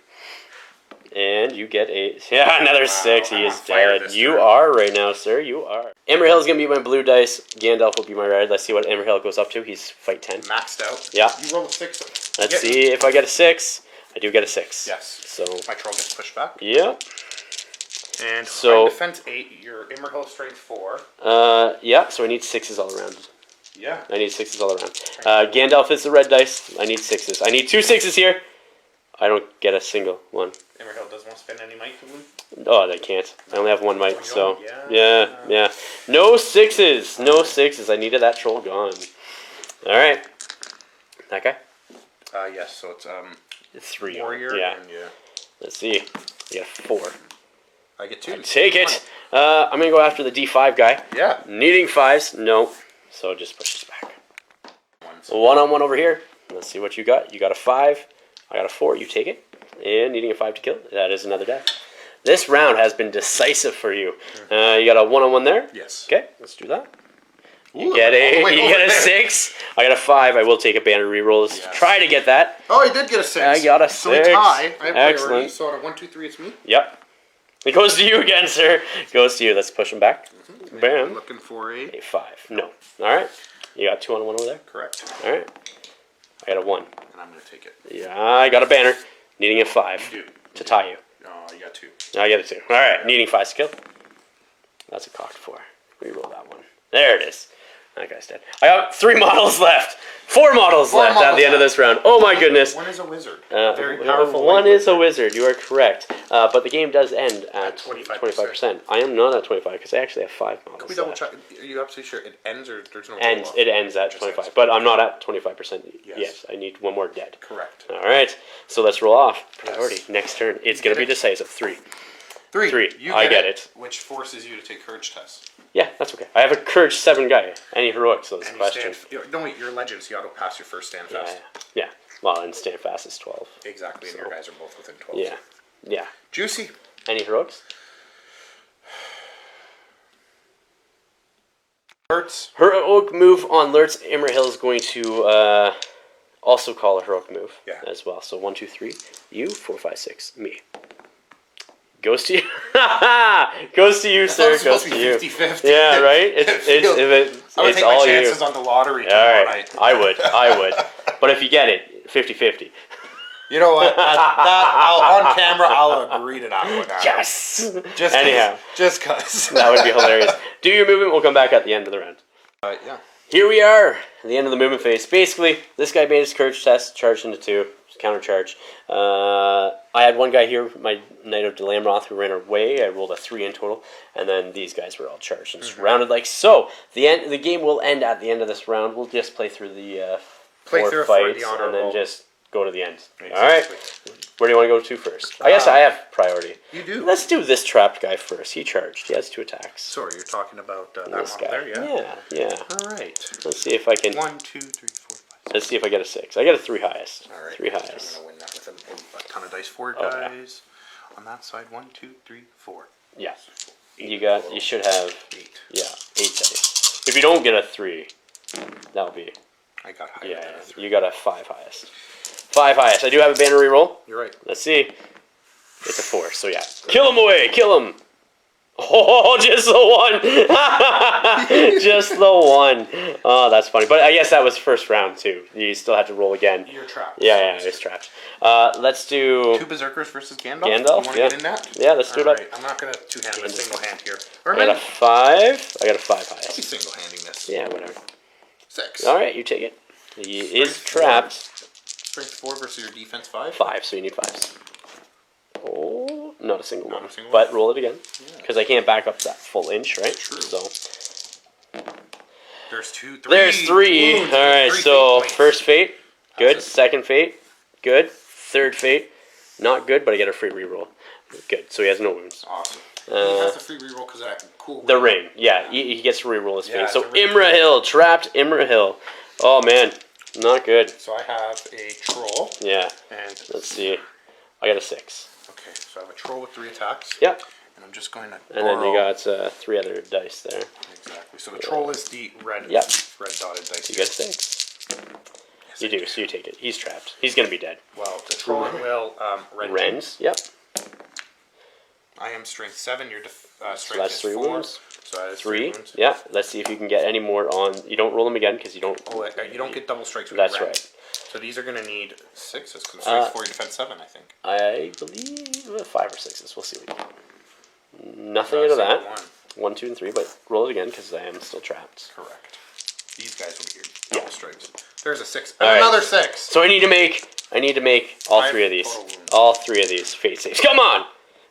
[SPEAKER 1] And you get a another 6. He
[SPEAKER 2] I'm
[SPEAKER 1] is
[SPEAKER 2] on fire
[SPEAKER 1] dead.
[SPEAKER 2] this
[SPEAKER 1] You
[SPEAKER 2] turn.
[SPEAKER 1] are right now, sir. You are. Emerhill is gonna be my blue dice. Gandalf will be my red. Let's see what Emerhill goes up to. He's fight 10.
[SPEAKER 2] Maxed out.
[SPEAKER 1] Yeah.
[SPEAKER 2] You roll a 6.
[SPEAKER 1] Let's see if I get a 6. I do get a 6.
[SPEAKER 2] Yes.
[SPEAKER 1] So
[SPEAKER 2] My troll gets pushed back.
[SPEAKER 1] yeah.
[SPEAKER 2] And
[SPEAKER 1] So-
[SPEAKER 2] my defense 8, your Immerhill strength 4.
[SPEAKER 1] Yeah. So I need 6s all around.
[SPEAKER 2] Yeah.
[SPEAKER 1] I need 6s all around. Gandalf is the red dice. I need 6s. I need 2 6s here. I don't get a single one.
[SPEAKER 2] Immerhill doesn't want to spend any might to win.
[SPEAKER 1] Oh, they can't. I only have 1 might,
[SPEAKER 2] you
[SPEAKER 1] so
[SPEAKER 2] don't?
[SPEAKER 1] yeah. No 6s. No 6s. I needed that troll gone. All right. That guy.
[SPEAKER 2] Yes, so it's
[SPEAKER 1] 3.
[SPEAKER 2] warrior.
[SPEAKER 1] Yeah.
[SPEAKER 2] And yeah.
[SPEAKER 1] Let's see. You got a 4.
[SPEAKER 2] I get 2.
[SPEAKER 1] Take it. I'm gonna go after the D5 guy.
[SPEAKER 2] Yeah.
[SPEAKER 1] Needing 5s. No. So just push this back. 1-on-1 over here. Let's see what you got. You got a 5. I got a 4. You take it. And needing a 5 to kill. That is another death. This round has been decisive for you. You got a 1-on-1 there.
[SPEAKER 2] Yes.
[SPEAKER 1] Okay. Let's do that. You
[SPEAKER 2] Ooh,
[SPEAKER 1] get
[SPEAKER 2] all the
[SPEAKER 1] a
[SPEAKER 2] way
[SPEAKER 1] you
[SPEAKER 2] over
[SPEAKER 1] get a
[SPEAKER 2] there.
[SPEAKER 1] 6. I got a 5. I will take a banner reroll. Let's
[SPEAKER 2] Yes.
[SPEAKER 1] try to get that.
[SPEAKER 2] Oh, I did get a 6.
[SPEAKER 1] I got a
[SPEAKER 2] So we
[SPEAKER 1] 6.
[SPEAKER 2] tie. I have priority.
[SPEAKER 1] Excellent.
[SPEAKER 2] So on a 1, 2, 3, it's me.
[SPEAKER 1] Yep. It goes to you again, sir. It goes to you. Let's push him back.
[SPEAKER 2] And
[SPEAKER 1] Bam.
[SPEAKER 2] looking for
[SPEAKER 1] A 5. No. All right. You got 2-on-1 over there.
[SPEAKER 2] Correct.
[SPEAKER 1] All right. I got a 1.
[SPEAKER 2] And I'm going to take it.
[SPEAKER 1] Yeah, I got a banner. Needing a 5
[SPEAKER 2] You
[SPEAKER 1] to tie you.
[SPEAKER 2] Oh, you got 2.
[SPEAKER 1] I get a 2. All right. Needing 5 to kill. That's a cocked 4. Reroll that one. There it is. That guy's dead. I got 3 models left. 4 models
[SPEAKER 2] Four
[SPEAKER 1] left at
[SPEAKER 2] models
[SPEAKER 1] the end of this round. Oh my goodness.
[SPEAKER 2] One is a wizard. Very powerful.
[SPEAKER 1] One is a wizard. You are correct. But the game does end at 25%. I am not at 25 because I actually have 5 models.
[SPEAKER 2] Can we double
[SPEAKER 1] left.
[SPEAKER 2] check? Are you absolutely sure it ends or there's no
[SPEAKER 1] Ends.
[SPEAKER 2] roll-off?
[SPEAKER 1] It ends at
[SPEAKER 2] Just
[SPEAKER 1] 25,
[SPEAKER 2] ends.
[SPEAKER 1] but I'm not at 25%
[SPEAKER 2] Yes.
[SPEAKER 1] yet. I need 1 more dead.
[SPEAKER 2] Correct.
[SPEAKER 1] All right, so let's roll off. Priority.
[SPEAKER 2] Yes.
[SPEAKER 1] Next turn. It's
[SPEAKER 2] You
[SPEAKER 1] going to
[SPEAKER 2] get
[SPEAKER 1] be
[SPEAKER 2] it?
[SPEAKER 1] decisive. 3.
[SPEAKER 2] 3.
[SPEAKER 1] I get it.
[SPEAKER 2] Which forces you to take courage tests.
[SPEAKER 1] Yeah, that's okay. I have a courage 7 guy. Any heroics? So it's a
[SPEAKER 2] And you
[SPEAKER 1] question.
[SPEAKER 2] no, wait, you're legends. You auto pass your first stand
[SPEAKER 1] Yeah,
[SPEAKER 2] fast.
[SPEAKER 1] yeah. Well, and stand fast is 12.
[SPEAKER 2] Exactly, and
[SPEAKER 1] So-
[SPEAKER 2] your guys are both within 12.
[SPEAKER 1] Yeah, yeah.
[SPEAKER 2] Juicy.
[SPEAKER 1] Any heroics?
[SPEAKER 2] Hurts.
[SPEAKER 1] Heroic move on Lurtz. Immerhill is going to also call a heroic move as well. So 1, 2, 3. You 4, 5, 6. Me. Goes to you. Goes to you, sir. Goes to you.
[SPEAKER 2] 50-50.
[SPEAKER 1] Yeah, right. It's
[SPEAKER 2] I would
[SPEAKER 1] it's
[SPEAKER 2] take
[SPEAKER 1] all
[SPEAKER 2] my
[SPEAKER 1] you.
[SPEAKER 2] chances on the lottery
[SPEAKER 1] All
[SPEAKER 2] tomorrow
[SPEAKER 1] right.
[SPEAKER 2] night.
[SPEAKER 1] I would. But if you get it, 50-50.
[SPEAKER 2] You know what? On camera, I'll agree to that one.
[SPEAKER 1] Yes!
[SPEAKER 2] Anyhow. Just cause.
[SPEAKER 1] That would be hilarious. Do your movement, we'll come back at the end of the round.
[SPEAKER 2] Yeah.
[SPEAKER 1] Here we are, at the end of the movement phase. Basically, this guy made his courage test, charged into 2, counter charge. I had one guy here, my Knight of Delamroth, who ran away. I rolled a 3 in total, and then these guys were all charged and surrounded like so. The game will end at the end of this round. We'll just play through the 4 fights and then just go to the end. Exactly. All right. Where do you want to go to first? I guess I have priority.
[SPEAKER 2] You do.
[SPEAKER 1] Let's do this trapped guy first. He charged. He has 2 attacks.
[SPEAKER 2] Sorry, you're talking about that
[SPEAKER 1] this
[SPEAKER 2] model
[SPEAKER 1] guy.
[SPEAKER 2] there,
[SPEAKER 1] Yeah.
[SPEAKER 2] All right.
[SPEAKER 1] Let's see if I can.
[SPEAKER 2] 1, 2, 3, 4, 5.
[SPEAKER 1] Let's see if I get a 6. I get a 3 highest.
[SPEAKER 2] All right.
[SPEAKER 1] 3 highest.
[SPEAKER 2] I'm gonna win that with a ton of dice. 4
[SPEAKER 1] yeah.
[SPEAKER 2] dice. On that side, 1, 2, 3, 4.
[SPEAKER 1] Yeah. You should have
[SPEAKER 2] 8.
[SPEAKER 1] Yeah, 8 dice. If you don't get a 3, that'll be.
[SPEAKER 2] I got higher than a 3.
[SPEAKER 1] You got a 5 highest. 5 highest. I do have a banner reroll.
[SPEAKER 2] You're right.
[SPEAKER 1] Let's see. It's a 4, so yeah. Kill him away! Kill him! Oh, just the 1! Just the 1. Oh, that's funny. But I guess that was first round, too. You still had to roll again.
[SPEAKER 2] You're trapped.
[SPEAKER 1] Yeah, it's trapped. Let's do...
[SPEAKER 2] 2 Berserkers versus Gandalf?
[SPEAKER 1] Gandalf,
[SPEAKER 2] You want to
[SPEAKER 1] yeah.
[SPEAKER 2] get in that?
[SPEAKER 1] Yeah, let's do it up.
[SPEAKER 2] I'm not going to two-hand this single hand here.
[SPEAKER 1] I got a 5. I got a 5
[SPEAKER 2] I'll be
[SPEAKER 1] highest.
[SPEAKER 2] single-handing this.
[SPEAKER 1] Yeah, whatever.
[SPEAKER 2] 6.
[SPEAKER 1] Alright, you take it. He is trapped.
[SPEAKER 2] Strength 4 versus your defense 5?
[SPEAKER 1] 5, so you need 5s. Oh, not a single
[SPEAKER 2] Not
[SPEAKER 1] one.
[SPEAKER 2] a single
[SPEAKER 1] But
[SPEAKER 2] one.
[SPEAKER 1] roll it again. Because I can't back up that full inch, right?
[SPEAKER 2] True.
[SPEAKER 1] So
[SPEAKER 2] There's 2, 3.
[SPEAKER 1] there's 3.
[SPEAKER 2] Ooh,
[SPEAKER 1] Alright,
[SPEAKER 2] 3
[SPEAKER 1] so
[SPEAKER 2] fate points.
[SPEAKER 1] first fate, good.
[SPEAKER 2] That's it.
[SPEAKER 1] Second fate, good. Third fate, not good, but I get a free reroll. Good, so he has no wounds.
[SPEAKER 2] Awesome. He has a free reroll because of that cool
[SPEAKER 1] The ring, yeah, he gets to reroll his fate.
[SPEAKER 2] Yeah,
[SPEAKER 1] So
[SPEAKER 2] it's a ring.
[SPEAKER 1] Imrahil, trapped Imrahil. Oh man, not good.
[SPEAKER 2] So I have a troll.
[SPEAKER 1] Yeah,
[SPEAKER 2] And
[SPEAKER 1] let's see. I got a 6.
[SPEAKER 2] okay, so I have a troll with 3 attacks.
[SPEAKER 1] Yep.
[SPEAKER 2] And I'm just going to
[SPEAKER 1] And then you got 3 other dice there.
[SPEAKER 2] Exactly. So the troll is the red
[SPEAKER 1] Yep.
[SPEAKER 2] red dotted dice.
[SPEAKER 1] You got a 6. You do, so you take it. He's trapped. He's gonna be dead.
[SPEAKER 2] Well, the troll will rend.
[SPEAKER 1] Rends, yep.
[SPEAKER 2] I am strength 7. Your strength
[SPEAKER 1] So that's
[SPEAKER 2] is
[SPEAKER 1] 3
[SPEAKER 2] 4.
[SPEAKER 1] wounds.
[SPEAKER 2] So that is
[SPEAKER 1] 3,
[SPEAKER 2] wounds.
[SPEAKER 1] yeah. Let's see if you can get any more on. You don't roll them again because you don't.
[SPEAKER 2] Oh, you don't get double strikes with
[SPEAKER 1] That's
[SPEAKER 2] rend.
[SPEAKER 1] right.
[SPEAKER 2] So these are going to need 6s because strength 4, your defense 7, I think.
[SPEAKER 1] I believe 5 or 6s. We'll see what you get. Nothing
[SPEAKER 2] Not a
[SPEAKER 1] out of
[SPEAKER 2] single
[SPEAKER 1] that.
[SPEAKER 2] one.
[SPEAKER 1] 1, 2, and 3, but roll it again because I am still trapped.
[SPEAKER 2] Correct. These guys will be your double strikes. There's a 6.
[SPEAKER 1] All right.
[SPEAKER 2] Another 6.
[SPEAKER 1] So I need to make all
[SPEAKER 2] 5
[SPEAKER 1] 3 of these.
[SPEAKER 2] total wounds.
[SPEAKER 1] All 3 of these fate saves. Come on!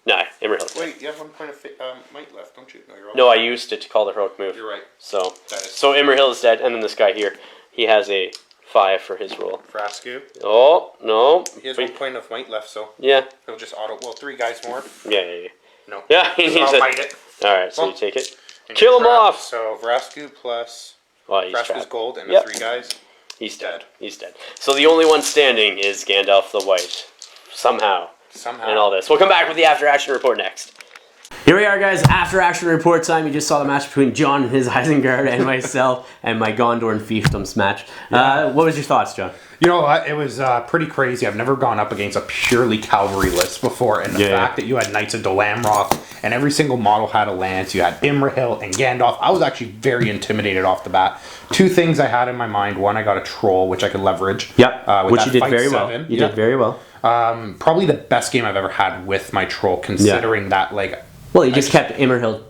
[SPEAKER 1] No, Imrahil.
[SPEAKER 2] Wait, you have 1 point of might left, don't you? No, you're all
[SPEAKER 1] No, I used it to call the heroic move.
[SPEAKER 2] You're right.
[SPEAKER 1] So
[SPEAKER 2] That is
[SPEAKER 1] Imrahil is dead, and then this guy here, he has a 5 for his roll.
[SPEAKER 2] Frascu.
[SPEAKER 1] Oh no!
[SPEAKER 2] He has
[SPEAKER 1] Wait.
[SPEAKER 2] 1 point of might left, so
[SPEAKER 1] Yeah,
[SPEAKER 2] he'll just auto. Well, 3 guys more.
[SPEAKER 1] yeah.
[SPEAKER 2] No.
[SPEAKER 1] Yeah, he
[SPEAKER 2] So
[SPEAKER 1] needs
[SPEAKER 2] I'll
[SPEAKER 1] it.
[SPEAKER 2] bite it.
[SPEAKER 1] All right, so
[SPEAKER 2] Well,
[SPEAKER 1] you take it.
[SPEAKER 2] And
[SPEAKER 1] Kill
[SPEAKER 2] you're
[SPEAKER 1] him
[SPEAKER 2] trapped.
[SPEAKER 1] off.
[SPEAKER 2] So Vrascu plus
[SPEAKER 1] Oh, he's
[SPEAKER 2] Vrascu's
[SPEAKER 1] trapped.
[SPEAKER 2] gold and
[SPEAKER 1] Yep.
[SPEAKER 2] the 3 guys.
[SPEAKER 1] He's dead. He's dead. So the only one standing is Gandalf the White. Somehow.
[SPEAKER 2] Somehow.
[SPEAKER 1] And all this. We'll come back with the after action report next. Here we are, guys. After action report time. You just saw the match between John and his Isengard and myself and my Gondor and Fiefdoms match. What was your thoughts, John?
[SPEAKER 3] You know, it was pretty crazy. I've never gone up against a purely cavalry list before, and the fact that you had Knights of Delamroth and every single model had a lance. You had Imrahil and Gandalf. I was actually very intimidated off the bat. 2 things I had in my mind. One, I got a troll, which I could leverage.
[SPEAKER 1] Yep, which
[SPEAKER 3] that
[SPEAKER 1] you did
[SPEAKER 3] fight
[SPEAKER 1] very well.
[SPEAKER 3] 7.
[SPEAKER 1] You did very well.
[SPEAKER 3] Probably the best game I've ever had with my troll, considering that, like...
[SPEAKER 1] Well, you just kept Imrahil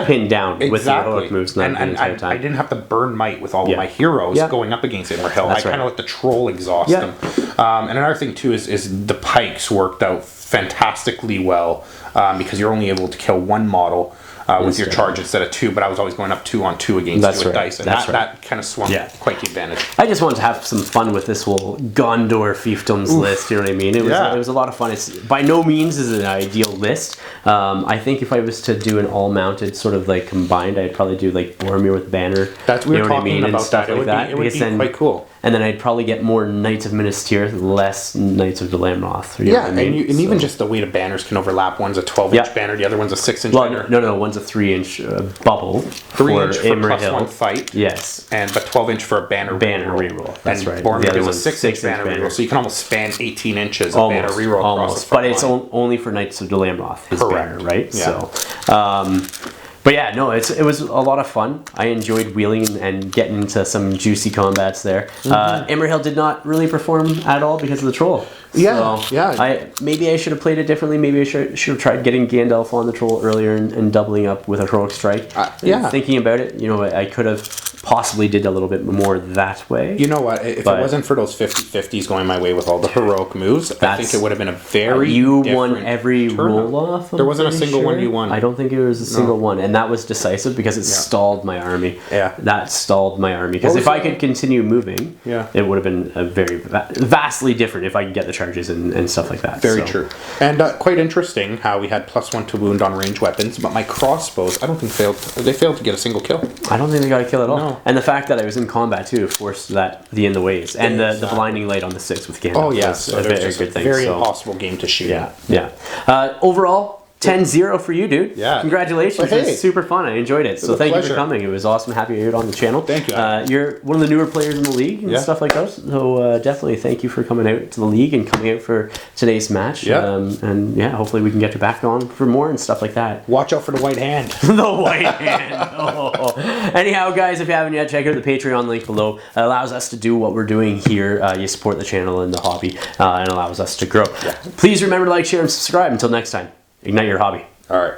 [SPEAKER 1] pinned down with the heroic moves the entire time.
[SPEAKER 3] I didn't have to burn might with all of my heroes going up against Imrahil. I kind of let the troll exhaust them. And another thing too is the pikes worked out fantastically well because you're only able to kill 1 model with your charge instead of 2, but I was always going up 2 on 2 against you with dice, and that kind of swung quite the advantage.
[SPEAKER 1] I just wanted to have some fun with this whole Gondor Fiefdoms list, you know what I mean? It was a lot of fun. It's by no means is it an ideal list. I think if I was to do an all-mounted sort of like combined, I'd probably do like Boromir with Banner.
[SPEAKER 3] That's
[SPEAKER 1] you know what I mean? And stuff like that.
[SPEAKER 3] It would be quite cool.
[SPEAKER 1] And then I'd probably get more Knights of Minas Tirith, less Knights of Delamroth. You know what I mean?
[SPEAKER 3] and even just the way the banners can overlap. One's a 12-inch banner, the other one's a 6-inch banner.
[SPEAKER 1] No, one's a 3-inch bubble.
[SPEAKER 3] 3-inch for +1 fight.
[SPEAKER 1] Yes.
[SPEAKER 3] But 12-inch for a banner reroll.
[SPEAKER 1] That's right.
[SPEAKER 3] Boromir is a 6-inch banner reroll, so you can almost span 18 inches of banner reroll across the front
[SPEAKER 1] But it's only for Knights of Delamroth, his banner, right?
[SPEAKER 3] Yeah.
[SPEAKER 1] So, But yeah, no, it was a lot of fun. I enjoyed wheeling and getting into some juicy combats there. Emerhill did not really perform at all because of the troll.
[SPEAKER 3] Yeah,
[SPEAKER 1] so
[SPEAKER 3] yeah.
[SPEAKER 1] Maybe I should have played it differently. Maybe I should have tried getting Gandalf on the troll earlier and doubling up with a heroic strike. Thinking about it, I could have possibly did a little bit more that way.
[SPEAKER 3] You know what? If it wasn't for those 50-50s going my way with all the heroic moves, I think it would have been a very
[SPEAKER 1] you won every roll off.
[SPEAKER 3] There wasn't a single one you won.
[SPEAKER 1] I don't think it was a single one, and that was decisive because it stalled my army.
[SPEAKER 3] Yeah,
[SPEAKER 1] that stalled my army because if I could continue moving, it would have been a very vastly different if I could get the charges and stuff like that.
[SPEAKER 3] Very true. And quite interesting how we had +1 to wound on ranged weapons, but my crossbows I don't think failed to get a single kill.
[SPEAKER 1] I don't think they got a kill at all.
[SPEAKER 3] No.
[SPEAKER 1] And the fact that I was in combat too forced the end the ways. And the blinding light on the 6 with Gandalf.
[SPEAKER 3] Oh yes,
[SPEAKER 1] a very good thing.
[SPEAKER 3] Very impossible game to shoot.
[SPEAKER 1] Yeah. Overall, 10-0 for you, dude.
[SPEAKER 3] Yeah.
[SPEAKER 1] Congratulations. It was super fun. I enjoyed it. So thank you for coming. It was awesome having you on the channel.
[SPEAKER 3] Thank you.
[SPEAKER 1] You're one of the newer players in the league and stuff like that. So definitely thank you for coming out to the league and coming out for today's match. And hopefully we can get you back on for more and stuff like that.
[SPEAKER 3] Watch out for the white hand.
[SPEAKER 1] The white hand. Oh. Anyhow, guys, if you haven't yet, check out the Patreon link below. It allows us to do what we're doing here. You support the channel and the hobby and allows us to grow. Please remember to like, share, and subscribe. Until next time. Ignite your hobby.
[SPEAKER 3] All right.